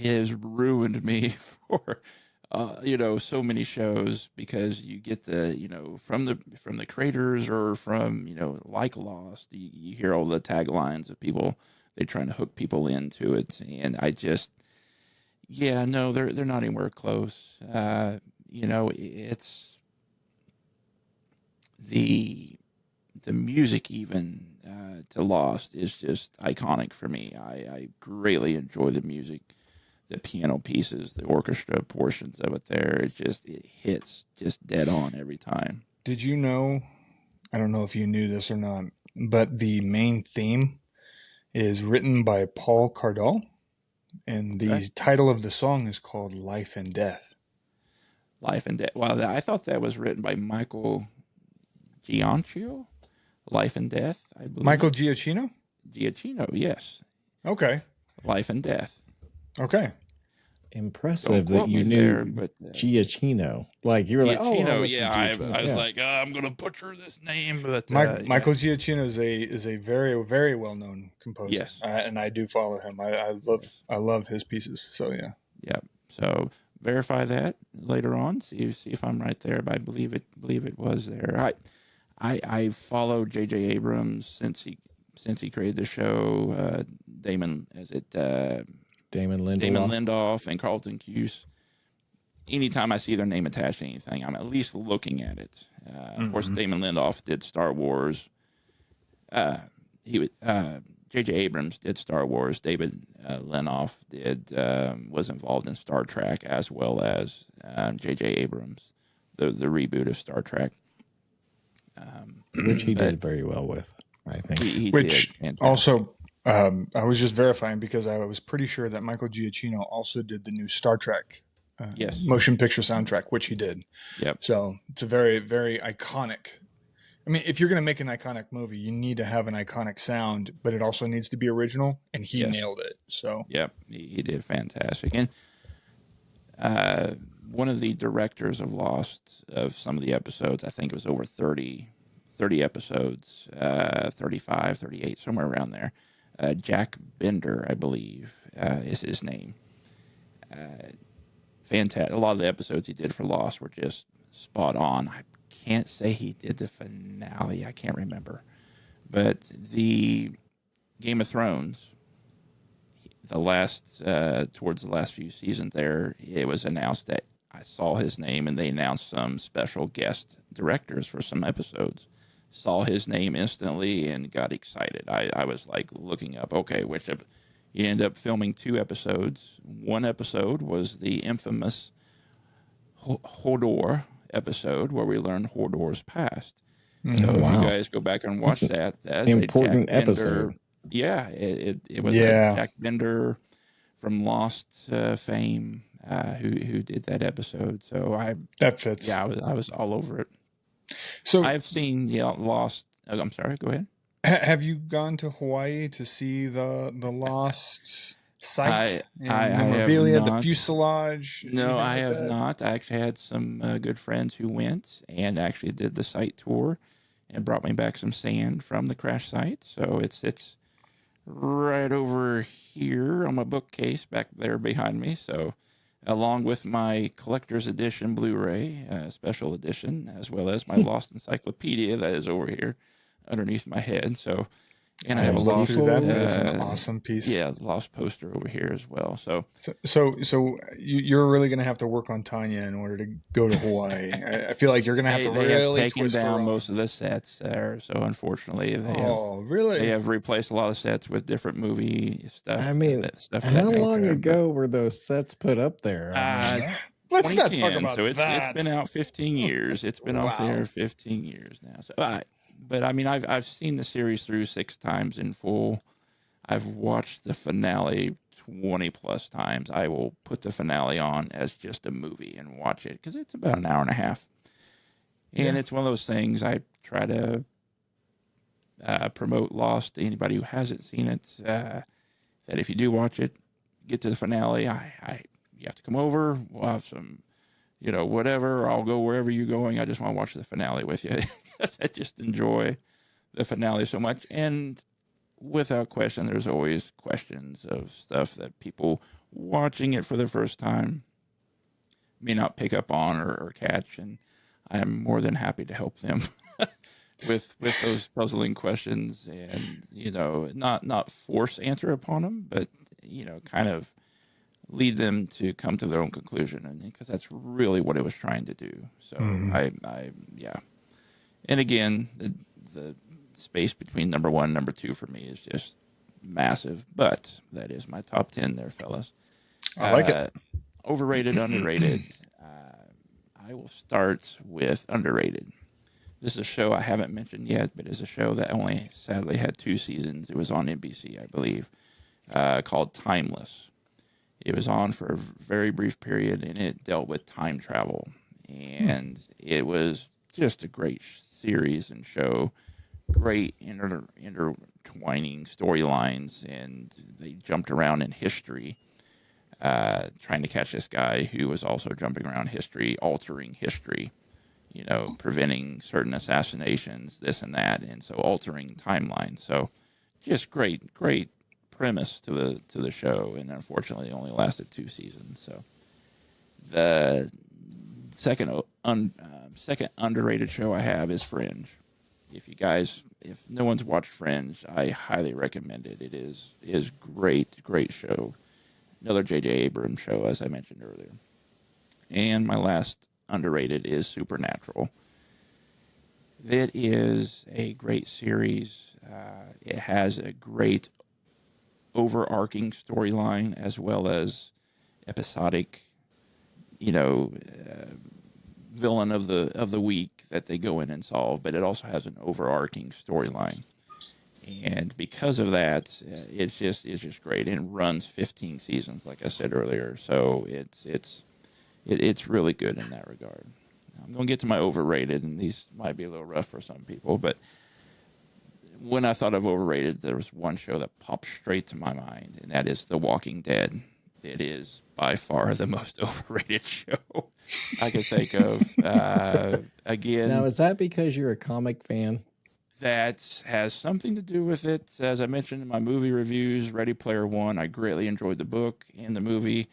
has ruined me for so many shows because you get the from the creators or from like Lost, you hear all the taglines of people, they're trying to hook people into it, and I just no, they're not anywhere close. It's the music even to Lost is just iconic for me. I greatly enjoy the music, the piano pieces, the orchestra portions of it there. It hits just dead on every time. Did you know, I don't know if you knew this or not, but the main theme is written by Paul Cardall, and the Okay. title of the song is called Life and Death. Life and Death. Wow, I thought that was written by Michael Giacchino. Life and Death, I believe. Michael Giacchino? Giacchino, yes. Okay. Life and Death. Okay. Impressive Don't that you quote me knew there, but Giacchino. Like you were like, oh, Giacchino, Mr. yeah. I Giacchino. was Yeah. like, I'm gonna butcher this name, but Michael Giacchino is a very, very well known composer. Yes. And I do follow him. I love his pieces. So yeah. Yep. So verify that later on. See if I'm right there. But I believe it was there. I followed J.J. Abrams since he created the show. Damon Lindelof and Carlton Cuse. Anytime I see their name attached to anything, I'm at least looking at it. Of course, Damon Lindelof did Star Wars. J.J. Abrams did Star Wars. David Lindelof was involved in Star Trek, as well as J.J. Abrams, the reboot of Star Trek. Which he did very well with, I think. He Which did. Fantastic. also, I was just verifying because I was pretty sure that Michael Giacchino also did the new Star Trek Yes. motion picture soundtrack, which he did. Yep. So it's a very, very iconic. I mean, if you're going to make an iconic movie, you need to have an iconic sound, but it also needs to be original, and he Yes. nailed it. So Yep, he did fantastic. And one of the directors of Lost, of some of the episodes, I think it was over 30 episodes, 35, 38, somewhere around there. Jack Bender, I believe, is his name. Fantastic. A lot of the episodes he did for Lost were just spot on. I can't say he did the finale. I can't remember. But the Game of Thrones, towards the last few seasons there, it was announced that I saw his name, and they announced some special guest directors for some episodes. Saw his name instantly and got excited. I was like looking up, okay, you end up filming 2 episodes. One episode was the infamous Hodor episode, where we learned Hodor's past. So if Wow. you guys go back and watch That's that's important a Jack Bender- episode. Yeah, it was Yeah. a Jack Bender from Lost fame who did that episode. So that fits. I was all over it. So I've seen Lost. Oh, I'm sorry. Go ahead. have you gone to Hawaii to see the Lost site and I have memorabilia, the not. fuselage? No, anything I like have that? not. I actually had some good friends who went and actually did the site tour and brought me back some sand from the crash site. So it's right over here on my bookcase back there behind me. So along with my collector's edition Blu-ray special edition, as well as my Lost Encyclopedia that is over here underneath my head. So, and I have a looked Lost through that. That is an uh, awesome piece. yeah, Lost poster over here as well. So So you're really going to have to work on Tanya in order to go to Hawaii. I feel like you're going to have to they have really taken twist her down arm. most of the sets there. So unfortunately, Really? they have replaced a lot of sets with different movie stuff. I mean, stuff of How that long nature. ago were those sets put up there? I mean, Let's not talk 2010, about so that. it's been out 15 years. It's been off Wow. there 15 years now. So, but I mean, I've seen the series through 6 times in full. I've watched the finale 20 plus times. I will put the finale on as just a movie and watch it because it's about an hour and a half. And Yeah. it's one of those things I try to promote Lost to anybody who hasn't seen it. That if you do watch it, get to the finale, you have to come over. We'll have some, whatever. I'll go wherever you're going. I just want to watch the finale with you because I just enjoy the finale so much. And without question, there's always questions of stuff that people watching it for the first time may not pick up on or catch, and I'm more than happy to help them with those puzzling questions, and not force answer upon them, but kind of lead them to come to their own conclusion, and because that's really what it was trying to do. So yeah. And again, the space between number one and number two for me is just massive, but that is my top 10 there, fellas. I like it. Overrated, underrated. I will start with underrated. This is a show I haven't mentioned yet, but it's a show that only sadly had 2 seasons. It was on NBC, I believe, called Timeless. It was on for a very brief period, and it dealt with time travel. And it was just a great series and show. Great intertwining storylines, and they jumped around in history, trying to catch this guy who was also jumping around history, altering history, preventing certain assassinations, this and that, and so altering timelines. So just great premise to the show, and unfortunately it only lasted 2 seasons. So the second underrated show I have is Fringe. If no one's watched Fringe, I highly recommend it. It is great show. Another J.J. Abrams show, as I mentioned earlier. And my last underrated is Supernatural. It is a great series. It has a great overarching storyline as well as episodic, villain of the week that they go in and solve, but it also has an overarching storyline. And because of that, it's just great. And it runs 15 seasons, like I said earlier. So it's really good in that regard. I'm going to get to my overrated, and these might be a little rough for some people, but when I thought of overrated, there was one show that popped straight to my mind, and that is The Walking Dead. It is by far the most overrated show I could think of. Again, Now, is that because you're a comic fan? that has something to do with it. As I mentioned in my movie reviews, Ready Player One, I greatly enjoyed the book and the movie.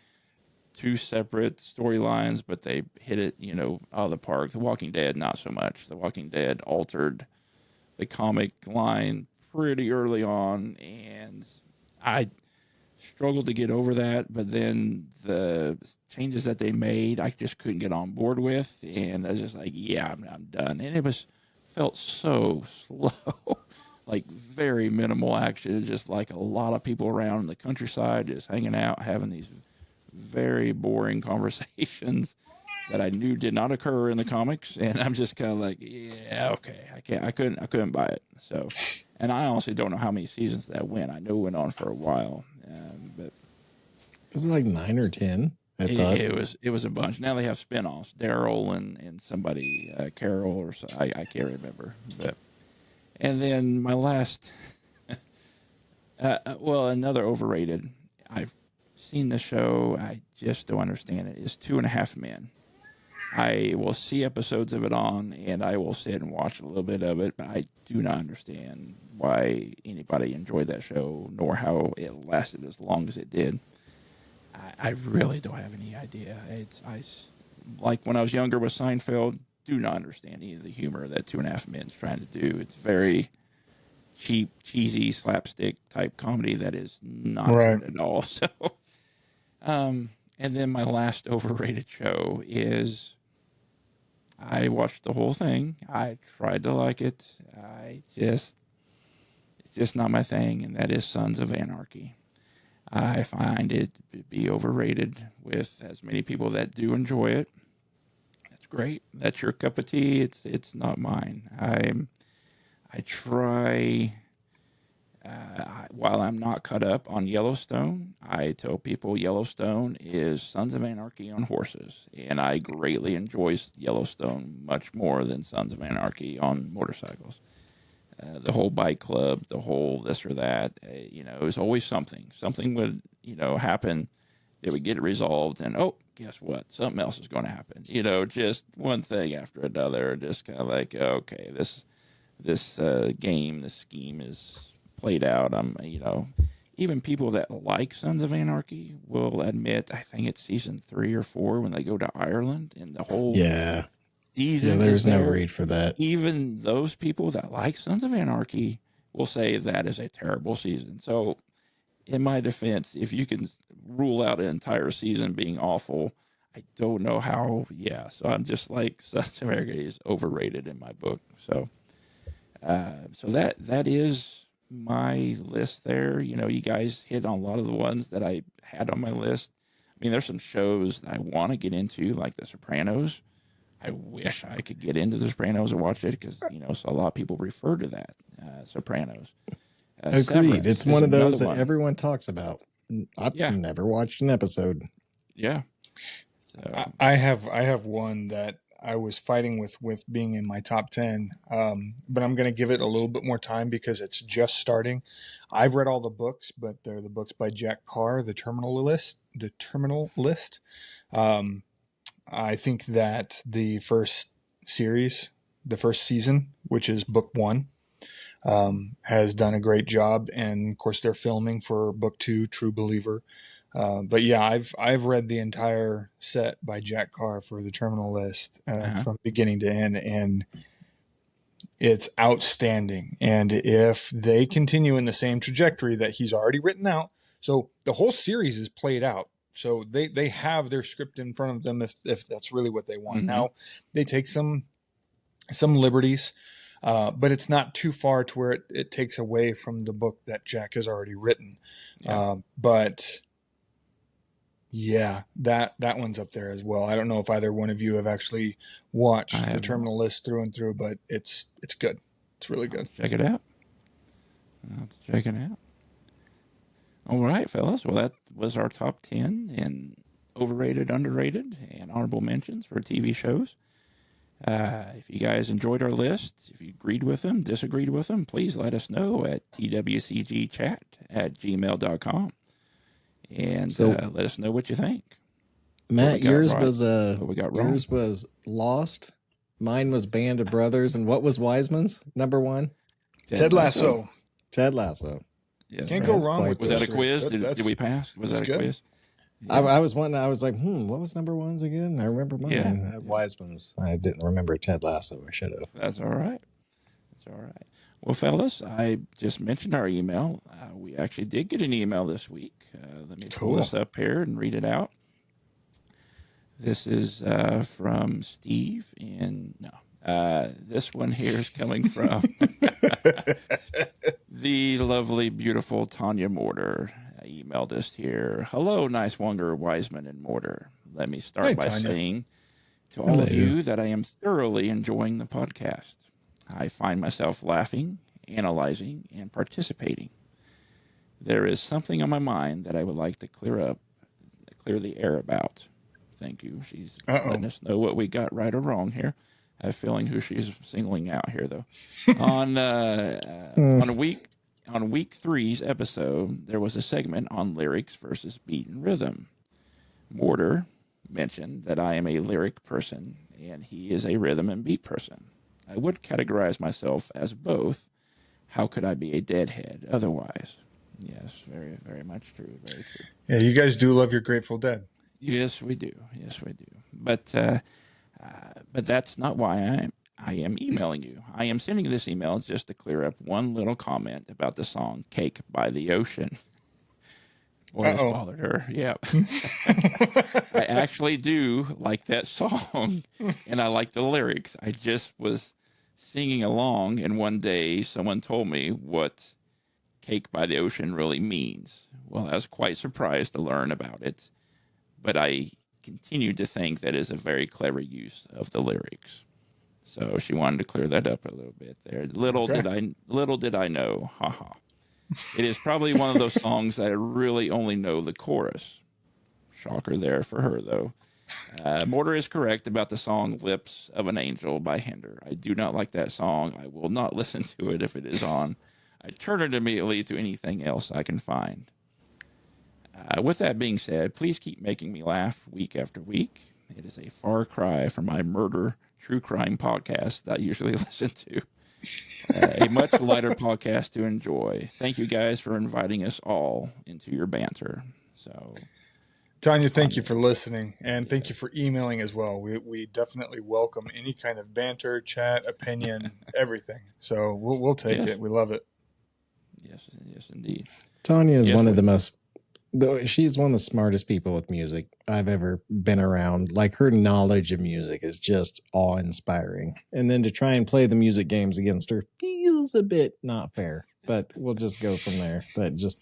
2 separate storylines, but they hit it, out of the park. The Walking Dead, not so much. The Walking Dead altered the comic line pretty early on, and I struggled to get over that. But then the changes that they made, I just couldn't get on board with, and I was just like, yeah, I'm done. And it felt so slow, like very minimal action, just like a lot of people around in the countryside just hanging out, having these very boring conversations that I knew did not occur in the comics, and I'm just kind of like, yeah, okay, I couldn't buy it. So, and I honestly don't know how many seasons that went. I know it went on for a while, but Was it like 9 or 10? I thought it was a bunch. Now they have spinoffs, Daryl and somebody, Carol or so, I can't remember. But and then my last, another overrated. I've seen the show. I just don't understand it. Is 2.5 Men. I will see episodes of it on, and I will sit and watch a little bit of it, but I do not understand why anybody enjoyed that show, nor how it lasted as long as it did. I really don't have any idea. Like when I was younger with Seinfeld, do not understand any of the humor that 2.5 Men's trying to do. It's very cheap, cheesy, slapstick type comedy that is not Right. good at all. So, and then my last overrated show is I watched the whole thing. I tried to like it. It's just not my thing, and that is Sons of Anarchy. I find it to be overrated with as many people that do enjoy it. That's great. That's your cup of tea. It's not mine. I try While I'm not caught up on Yellowstone, I tell people Yellowstone is Sons of Anarchy on horses, and I greatly enjoy Yellowstone much more than Sons of Anarchy on motorcycles. The whole bike club, the whole this or that, it was always something. Something would, happen that would get resolved, and oh, guess what? Something else is going to happen. Just one thing after another. Just kind of like, okay, this game, this scheme is played out. Even people that like Sons of Anarchy will admit, I think it's season 3 or 4 when they go to Ireland and the whole Yeah. season. There's no there. read for that. Even those people that like Sons of Anarchy will say that is a terrible season. So, in my defense, if you can rule out an entire season being awful, I don't know how. Yeah, so I'm just like Sons of Anarchy is overrated in my book. So, that is my list there. You guys hit on a lot of the ones that I had on my list. I mean, there's some shows that I want to get into, like The Sopranos. I wish I could get into The Sopranos and watch it because, so a lot of people refer to that, Sopranos. Agreed. Severance It's is one of those another that one. everyone talks about. I've never watched an episode. Yeah. So, I have one that I was fighting with being in my top 10, but I'm going to give it a little bit more time because it's just starting. I've read all the books, but they're the books by Jack Carr, The Terminal List. I think that the first season, which is book 1, has done a great job, and of course they're filming for book 2, True Believer. But yeah, I've read the entire set by Jack Carr for The Terminal List from beginning to end, and it's outstanding. And if they continue in the same trajectory that he's already written out, so the whole series is played out. So they have their script in front of them if that's really what they want. Now they take some liberties, but it's not too far to where it takes away from the book that Jack has already written. Yeah. But yeah, that one's up there as well. I don't know if either one of you have actually watched The Terminal List through and through, but it's good. It's really good. Check it out. I'll have to check it out. All right, fellas. Well, that was our top 10 and overrated, underrated, and honorable mentions for TV shows. If you guys enjoyed our list, if you agreed with them, disagreed with them, please let us know at twcgchat@gmail.com. And let us know what you think. Matt, yours right, was what we got wrong. yours was Lost. Mine was Band of Brothers. And what was Wiseman's number 1? Ted Lasso. Ted Lasso. Yes, Can't go wrong with Was those that a quiz? three. Did we pass? Was that a good. quiz? I was wondering. I was like, what was number 1's again? I remember mine. Yeah. Wiseman's. I didn't remember Ted Lasso. I should have. That's all right. That's all right. Well, fellas, I just mentioned our email. We actually did get an email this week. Let me pull this up here and read it out. This is from Steve. This one here is coming from the lovely, beautiful Tanya Mortar. Emailed us here. Hello, Nicewonger, Wiseman, and Mortar. Let me start by Tanya. saying to all of you that I am thoroughly enjoying the podcast. I find myself laughing, analyzing, and participating. There is something on my mind that I would like to clear the air about. Thank you. She's letting us know what we got right or wrong here. I have a feeling who she's singling out here, though. On week 3's episode, there was a segment on lyrics versus beat and rhythm. Mortar mentioned that I am a lyric person and he is a rhythm and beat person. I would categorize myself as both. How could I be a deadhead otherwise? Yes, very, very much true. Very true. Yeah, you guys do love your Grateful Dead. Yes, we do. Yes, we do. But that's not why I am emailing you. I am sending this email just to clear up one little comment about the song "Cake by the Ocean." Boy, this bothered her. Yeah. I actually do like that song, and I like the lyrics. I just was singing along, and one day someone told me what "Cake by the Ocean" really means. Well, I was quite surprised to learn about it, but I continued to think that is a very clever use of the lyrics. So she wanted to clear that up a little bit there. Little did I know. Haha. It is probably one of those songs that I really only know the chorus. Shocker there for her, though. Mortar is correct about the song Lips of an Angel by Hinder. I do not like that song. I will not listen to it if it is on. I turn it immediately to anything else I can find. With that being said, please keep making me laugh week after week. It is a far cry from my murder true crime podcast that I usually listen to. A much lighter podcast to enjoy. Thank you guys for inviting us all into your banter. So, Tanya, thank you for listening, and thank you for emailing as well. We definitely welcome any kind of banter, chat, opinion, everything. So we'll take it. We love it. Yes, indeed. Tanya is one of the most. She's one of the smartest people with music I've ever been around. Like, her knowledge of music is just awe-inspiring. And then to try and play the music games against her feels a bit not fair. But we'll just go from there. But just,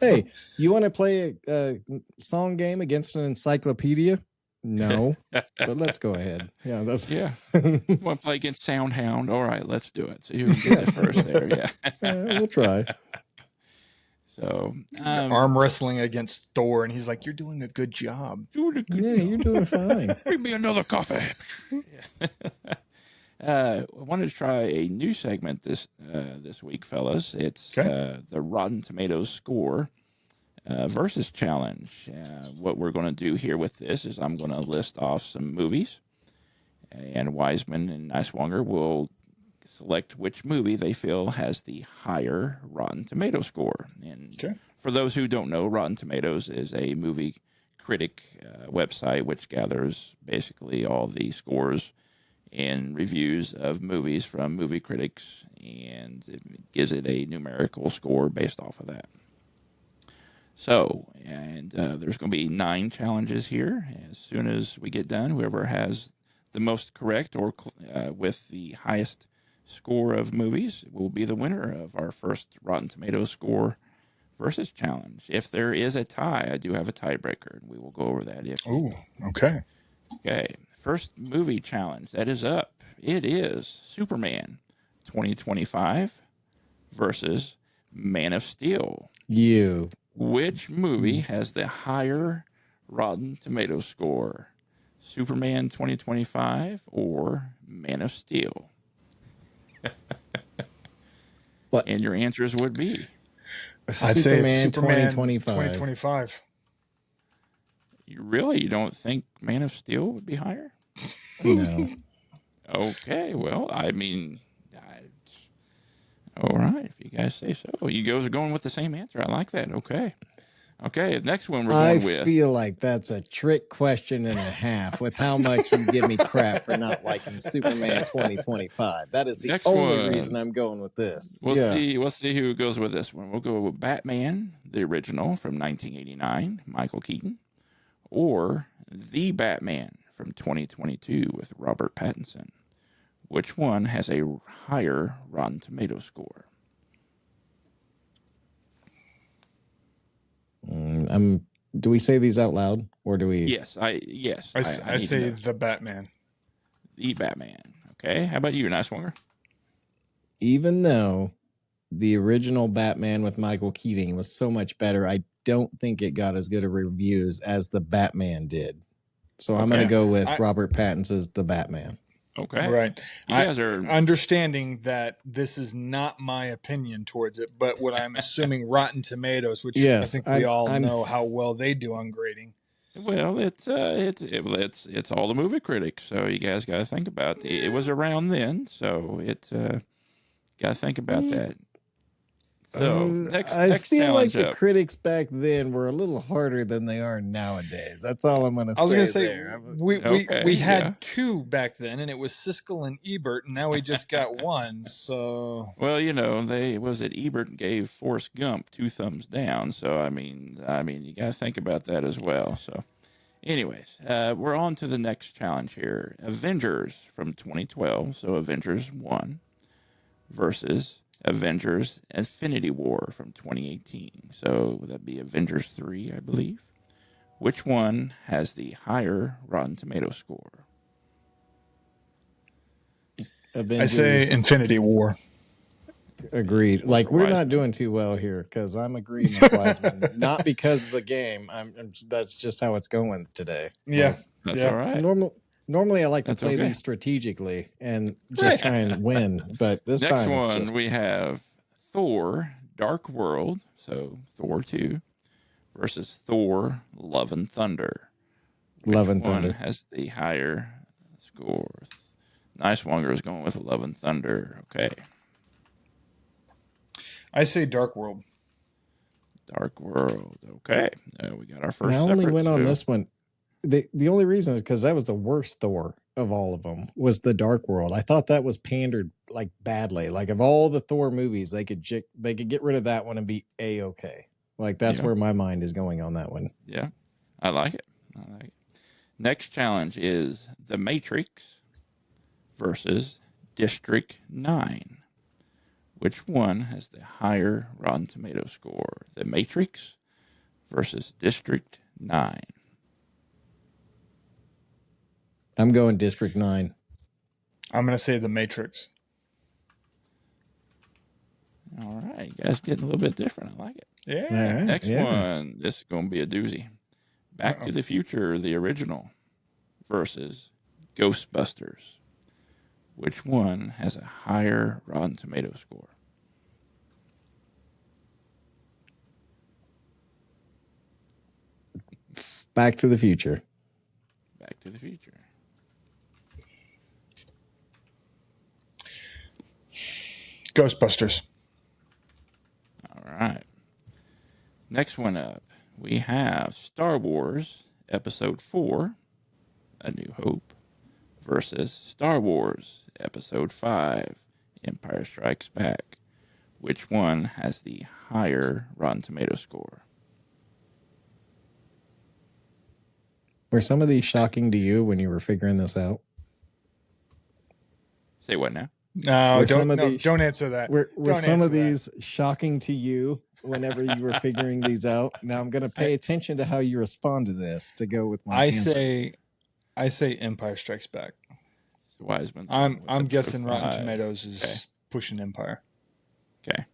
hey, you want to play a song game against an encyclopedia? No, but let's go ahead. Yeah, that's Want to play against Soundhound? All right, let's do it. So who gets it first there? Yeah, we'll try. So arm wrestling against Thor, and he's like, "You're doing a good job. You're doing fine. Bring me another coffee." I wanted to try a new segment this week, fellas. It's the Rotten Tomatoes score versus challenge. What we're going to do here with this is I'm going to list off some movies, and Wiseman and Niswonger will select which movie they feel has the higher Rotten Tomato score. And for those who don't know, Rotten Tomatoes is a movie critic website which gathers basically all the scores and reviews of movies from movie critics, and it gives it a numerical score based off of that. So, and there's going to be 9 challenges here. As soon as we get done, whoever has the most correct or with the highest score of movies will be the winner of our first Rotten Tomatoes score versus challenge. If there is a tie, I do have a tiebreaker, and we will go over that. Okay. First movie challenge that is up. It is Superman 2025 versus Man of Steel. Which movie has the higher Rotten Tomatoes score? Superman 2025 or Man of Steel? What? And your answers would be? I'd say it's Superman 2025. You don't think Man of Steel would be higher? No. Okay, well, I mean, all right, if you guys say so. You guys are going with the same answer. I like that. Okay, next one we're going with. I feel like that's a trick question and a half with how much you give me crap for not liking Superman 2025. That is the Next only one. reason I'm going with this. We'll see who goes with this one. We'll go with Batman, the original from 1989, Michael Keaton, or The Batman from 2022 with Robert Pattinson. Which one has a higher Rotten Tomato score? Do we say these out loud, or do we? Yes, I say The Batman. The Batman. Okay, how about you, Niswonger? Even though the original Batman with Michael Keaton was so much better, I don't think it got as good of reviews as the Batman did. So I'm going to go with Robert Pattinson's The Batman. Okay. Right. You guys are understanding that this is not my opinion towards it, but what I'm assuming Rotten Tomatoes, which I think we all know how well they do on grading. Well, it's all the movie critics, so you guys got to think about it. It was around then, so it's got to think about that. So next feel like the critics back then were a little harder than they are nowadays. That's all I'm going to say. I was going to say there. we had 2 back then, and it was Siskel and Ebert, and now we just got 1. So well, Ebert gave Forrest Gump 2 thumbs down. So I mean, you got to think about that as well. So, anyways, we're on to the next challenge here: Avengers from 2012. So Avengers 1 versus Avengers Infinity War from 2018. So would that be Avengers 3, I believe? Which one has the higher Rotten Tomato score? I say Infinity War. Agreed. Like we're not doing too well here because I'm agreeing with Wiseman. Not because of the game. That's just how it's going today. Yeah. That's Yeah. all right. Normally, I like to That's play okay. these strategically and just try and win. But this Next time, one, it's just, we have Thor: Dark World, so Thor 2, versus Thor: Love and Thunder. Love and Which one Thunder. has the higher score? Nice Wonger is going with Love and Thunder. Okay. I say Dark World. Dark World. Okay. We got our first. I only separate went on two. this one. The only reason is because that was the worst Thor of all of them was the Dark World. I thought that was pandered like badly. Like of all the Thor movies, they could get rid of that one and be A-okay. Like that's Yeah. where my mind is going on that one. Yeah. I like it. Next challenge is The Matrix versus District 9. Which one has the higher Rotten Tomato score? The Matrix versus District 9. I'm going District 9. I'm going to say The Matrix. All right. You guys getting a little bit different. I like it. Yeah. All right. Next Yeah. one. This is going to be a doozy. Back to the Future, the original, versus Ghostbusters. Which one has a higher Rotten Tomato score? Back to the Future. Back to the Future. Ghostbusters. All right. Next one up, we have Star Wars Episode 4, A New Hope, versus Star Wars Episode 5, Empire Strikes Back. Which one has the higher Rotten Tomato score? Were some of these shocking to you when you were figuring this out? Say what now? No, Were some of don't these- don't answer that. Were Don't some of answer that. these shocking to you whenever you were figuring these out? Now I'm going to pay attention to how you respond to this to go with my I answer. say Empire Strikes Back. Wiseman's I'm going with guessing Episode Rotten 5. Tomatoes is Okay. pushing Empire. Okay.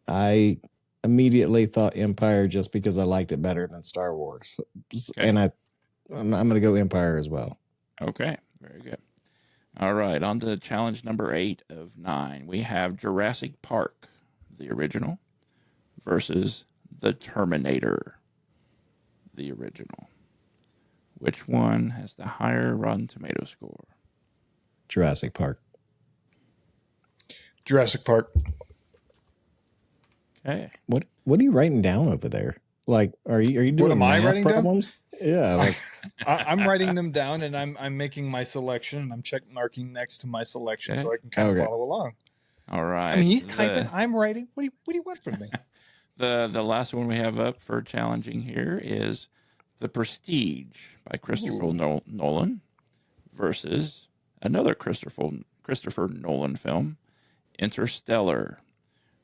I immediately thought Empire just because I liked it better than Star Wars, Okay. and I'm going to go Empire as well. Okay. Very good. All right. On to challenge number 8 of 9. We have Jurassic Park, the original, versus The Terminator, the original. Which one has the higher Rotten Tomato score? Jurassic Park. Jurassic Park. Okay. What are you writing down over there? Like, are you doing am I math writing down? problems? Yeah, like I'm writing them down and I'm making my selection and I'm check marking next to my selection Okay. so I can kind of Okay. follow along. All right. I mean, he's typing, I'm writing. What do you want from me? The last one we have up for challenging here is The Prestige by Christopher Nolan versus another Christopher Nolan film, Interstellar.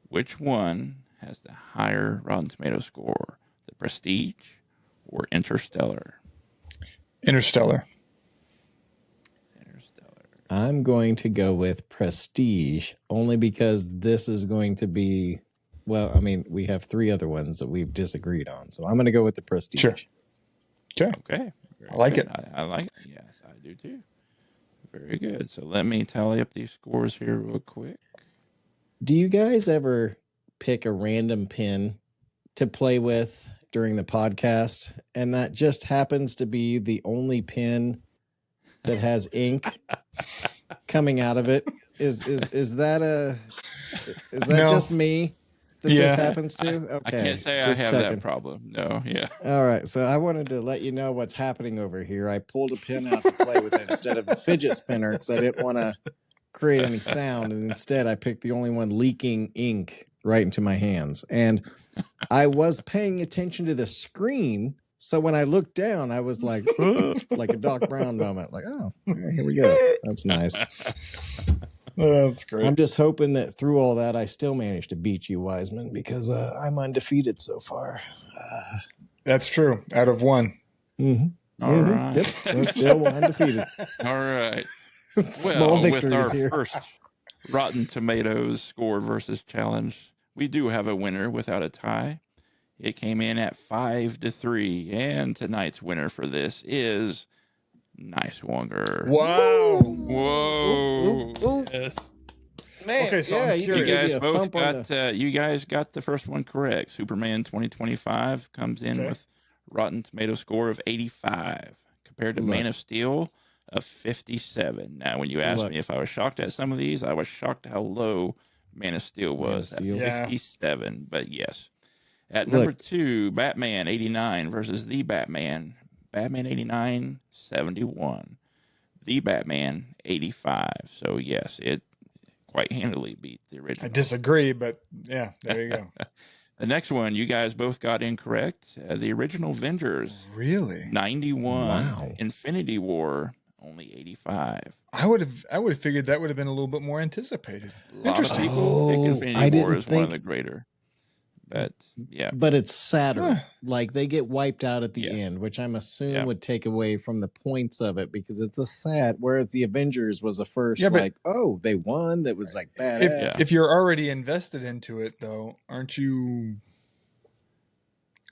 Which one has the higher Rotten Tomato score? The Prestige or Interstellar? Interstellar. Interstellar. I'm going to go with Prestige only because this is going to be, well, I mean, we have 3 other ones that we've disagreed on. So I'm going to go with the Prestige. Sure. Okay. Okay. Very I like good. it. I like it. Yes, I do too. Very good. So let me tally up these scores here real quick. Do you guys ever pick a random pin to play with during the podcast, and that just happens to be the only pin that has ink coming out of it? Is that No. just me that Yeah. this happens to? Okay, I can't say I just have checking. that problem. No, yeah. All right, so I wanted to let you know what's happening over here. I pulled a pin out to play with it instead of a fidget spinner because I didn't want to create any sound, and instead I picked the only one leaking ink right into my hands. And I was paying attention to the screen, so when I looked down, I was like, like a Doc Brown moment, like, oh, here we go. That's nice. That's great. I'm just hoping that through all that, I still managed to beat you, Wiseman, because I'm undefeated so far. That's true. Out of 1. Mm-hmm. All right. Yep, I'm still undefeated. All right. Small Well, with victories our here. Rotten Tomatoes score versus challenge. We do have a winner without a tie. It came in at 5-3, and tonight's winner for this is Nicewonger. Wow. Whoa! Oop, oop. Yes. Man, Okay, so I'm yeah, You curious. give guys a both thump on got the- you guys got the first one correct. Superman 2025 comes in Okay. with Rotten Tomato score of 85 compared to Look. Man of Steel of 57. Now, when you asked Look. me if I was shocked at some of these, I was shocked how low Man of Steel Man of was at Steel. Yeah. 57. But yes, at Look. number 2, Batman 89 versus the Batman. Batman 89 71. The Batman 85. So yes, it quite handily beat the I original. disagree, but yeah, there you go. The next one, you guys both got incorrect. The original Avengers, Really? 91. Wow. Infinity War, only 85. I would have figured that would have been a little bit more anticipated. A lot Interesting. of people pick Oh, Infinity I War didn't as one of think- the greater. But, yeah. But it's sadder. Huh. Like they get wiped out at the Yes. end, which I'm assuming Yeah. would take away from the points of it because it's a sad. Whereas the Avengers was a first, Yeah, but- like, oh, they won. That was like badass. Yeah. If you're already invested into it, though, aren't you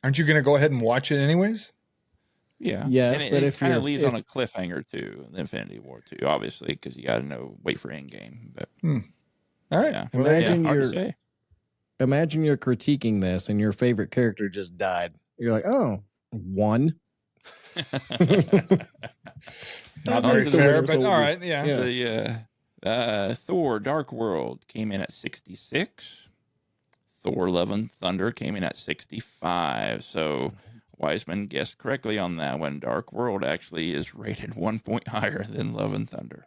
going to go ahead and watch it anyways? Yeah. Yes, and but it if kind of you're- leaves if- on a cliffhanger, too, the Infinity War, too, obviously, because you got to know, wait for Endgame. But, All right. yeah. Well, there you go. Imagine Hard to you're- say. Imagine you're critiquing this and your favorite character just died. You're like, oh, one. Not On very to the fair, winners but will all be- right. Yeah. Yeah. The Thor Dark World came in at 66. Thor Love and Thunder came in at 65. So Wiseman guessed correctly on that one. Dark World actually is rated 1 point higher than Love and Thunder.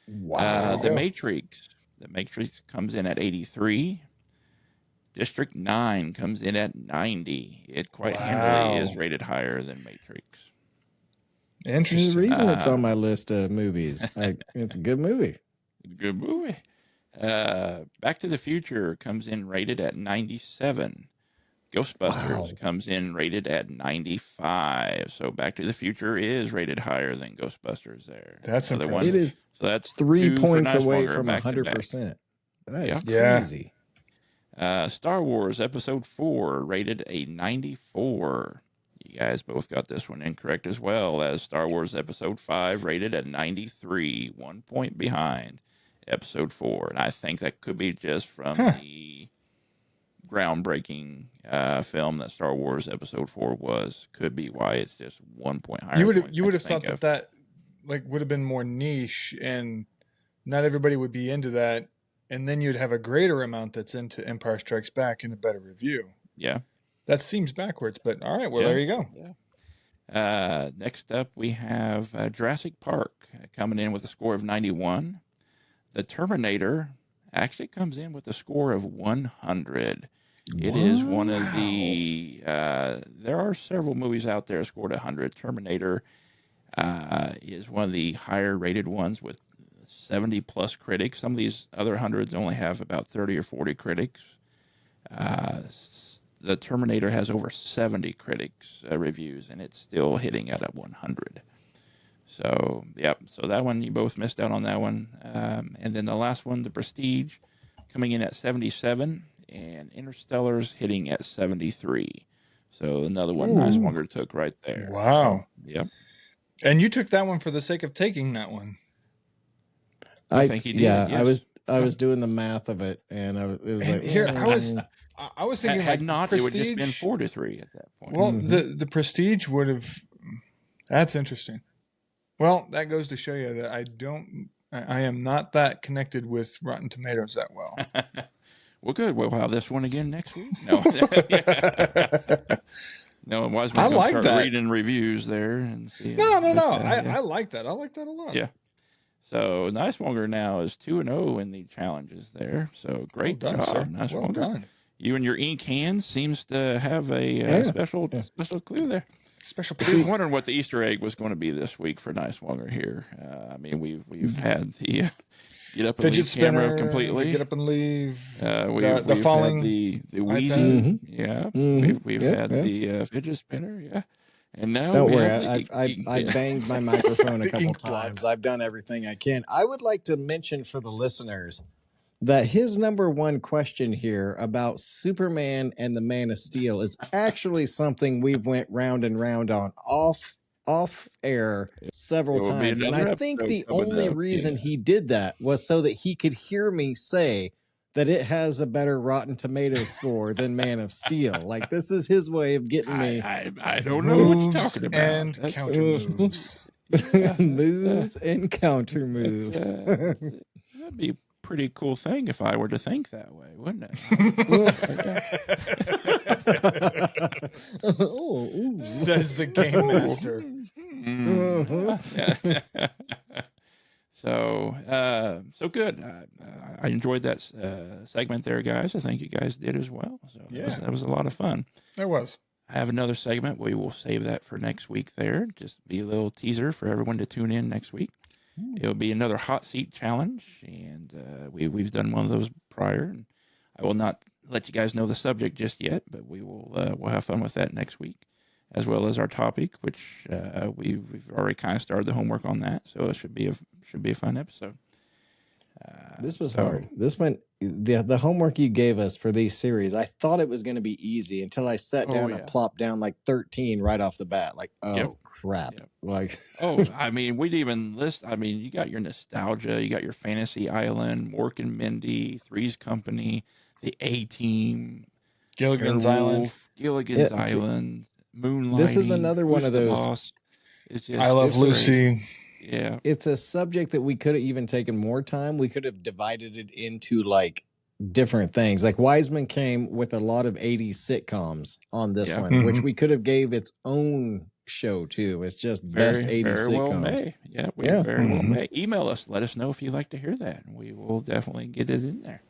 Wow. The Matrix comes in at 83. District 9 comes in at 90. It quite handily is Wow. rated higher than Matrix. There's a Interesting. reason it's on my list of movies. It's a good movie. Good movie. Back to the Future comes in rated at 97. Ghostbusters Wow. comes in rated at 95. So Back to the Future is rated higher than Ghostbusters there. That's So the impressive. It is So that's 3 two for points away Nicewonger from back to back. 100%. That's Yeah. crazy. Star Wars Episode 4 rated a 94. You guys both got this one incorrect as well, as Star Wars Episode 5 rated at 93, 1 point behind Episode 4. And I think that could be just from the groundbreaking film that Star Wars Episode 4 was. Could be why it's just 1 point higher. You would than have what I thought think that of. that like would have been more niche, and not everybody would be into that, and then you'd have a greater amount that's into Empire Strikes Back and a better review. Yeah. That seems backwards, but all right. Well, Yeah. there you go. Next up, we have Jurassic Park coming in with a score of 91. The Terminator actually comes in with a score of 100. It is one of the. There are several movies out there scored 100. Terminator is one of the higher rated ones with 70 plus critics. Some of these other hundreds only have about 30 or 40 critics. The Terminator has over 70 critics reviews, and it's still hitting at a 100. So, yep. So that one, you both missed out on that one. And then the last one, The Prestige, coming in at 77, and Interstellar's hitting at 73. So another one Nicewonger took right there. Wow. Yep. And you took that one for the sake of taking that one. I think he did, Yeah, yes. I was doing the math of it, and it was And like here, I was mm. I was thinking Had like not, Prestige, it would just been 4-3 at that point. Well, Mhm. the Prestige would have. That's interesting. Well, that goes to show you that I am not that connected with Rotten Tomatoes that well. Well, good. We'll have this one again next week. No, no. Wiseman I gonna like start that. reading reviews there and see. No. Yeah. I like that. I like that a lot. Yeah. So Nicewonger now is 2-0 in the challenges there. So great Well done, job, sir. Nicewonger. Well done. You and your ink hand seems to have a Yeah. special clue there. Special I was plea. wondering what the Easter egg was going to be this week for Nicewonger here. I mean, we've had the get up and Fidget leave camera spinner. completely. Get up and leave. We've falling had the iPad. wheezing, yeah. Mhm. We've Yeah, had yeah. the fidget spinner, yeah. And now Don't we worry, have the I banged my microphone a The couple ink blot. times. I've done everything I can. I would like to mention for the listeners that his number one question here about Superman and the Man of Steel is actually something we've went round and round on off air several There will be times. And I another think episode the coming only up, reason yeah. he did that was so that he could hear me say that it has a better Rotten Tomatoes score than Man of Steel. Like, this is his way of getting me I don't know what you're Moves talking about. and That's- counter moves. yeah, moves and counter moves. That'd be a pretty cool thing if I were to think that way, wouldn't it? Oh, ooh. Says the game master. So good. I enjoyed that segment there, guys. I think you guys did as well. So that was a lot of fun. There was. I have another segment. We will save that for next week there. Just be a little teaser for everyone to tune in next week. It'll be another hot seat challenge, and we've done one of those prior. And I will not let you guys know the subject just yet, but we'll have fun with that next week, as well as our topic, which we've already kind of started the homework on that. So it should be a fun episode. This was hard. This went the homework you gave us for these series. I thought it was going to be easy until I sat down and plopped down like 13 right off the bat. Like, crap! Yep. Like, I mean, we'd even list. I mean, you got your nostalgia, you got your Fantasy Island, Mork and Mindy, Three's Company, the A-Team, Gilligan's Island, Island, Moonlighting. This is another one of those. Boss. It's just, I Love Lucy. Yeah. It's a subject that we could have even taken more time. We could have divided it into like different things. Like Wiseman came with a lot of 80s sitcoms on this one, which we could have gave its own show too. It's just best 80s very sitcoms. Well may. Yeah, very well may. Email us. Let us know if you'd like to hear that. And we will definitely get it in there.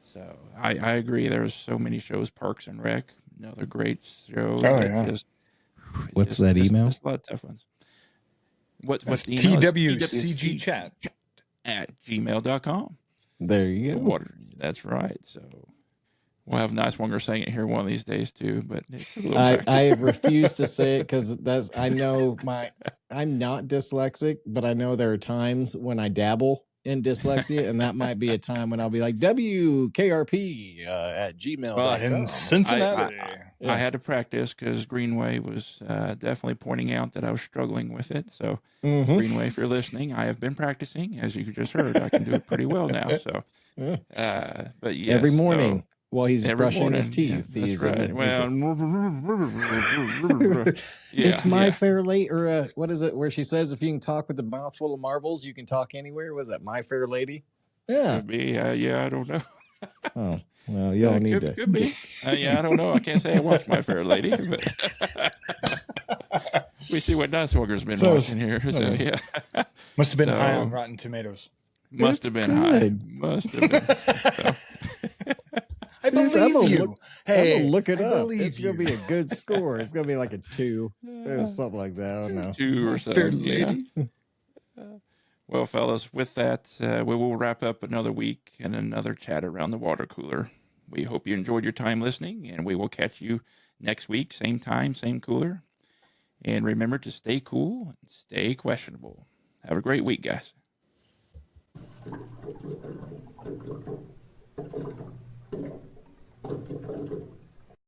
So I agree. There's so many shows. Parks and Rec, another great show. What's that email? Just a lot of tough ones. What's the email? TWCGchat at gmail.com. There you go. That's right. So we'll have Nicewonger saying it here one of these days too. But it's a little I refuse to say it because I'm not dyslexic, but I know there are times when I dabble in dyslexia, and that might be a time when I'll be like WKRP at gmail.com. In Cincinnati. I had to practice because Greenway was definitely pointing out that I was struggling with it. So, Greenway, if you're listening, I have been practicing. As you just heard, I can do it pretty well now. So, but yes, every morning while he's brushing his teeth, he's right. It's My Fair Lady, or what is it? Where she says, "If you can talk with a mouthful of marbles, you can talk anywhere." Was that My Fair Lady? Yeah. Could be. I don't know. Oh. Well, y'all need to. Could be. I don't know. I can't say I watched My Fair Lady, but we see what Nicewanger's been watching here. So, yeah. Must have been high on Rotten Tomatoes. Must have been high. Must have been. So. I believe you. Hey, I'm gonna look it up. It's you. gonna be a good score. It's gonna be like a 2, something like that. I don't know. 2 or so. Yeah. Well, fellas, with that, we will wrap up another week and another chat around the water cooler. We hope you enjoyed your time listening, and we will catch you next week, same time, same cooler. And remember to stay cool and stay questionable. Have a great week, guys.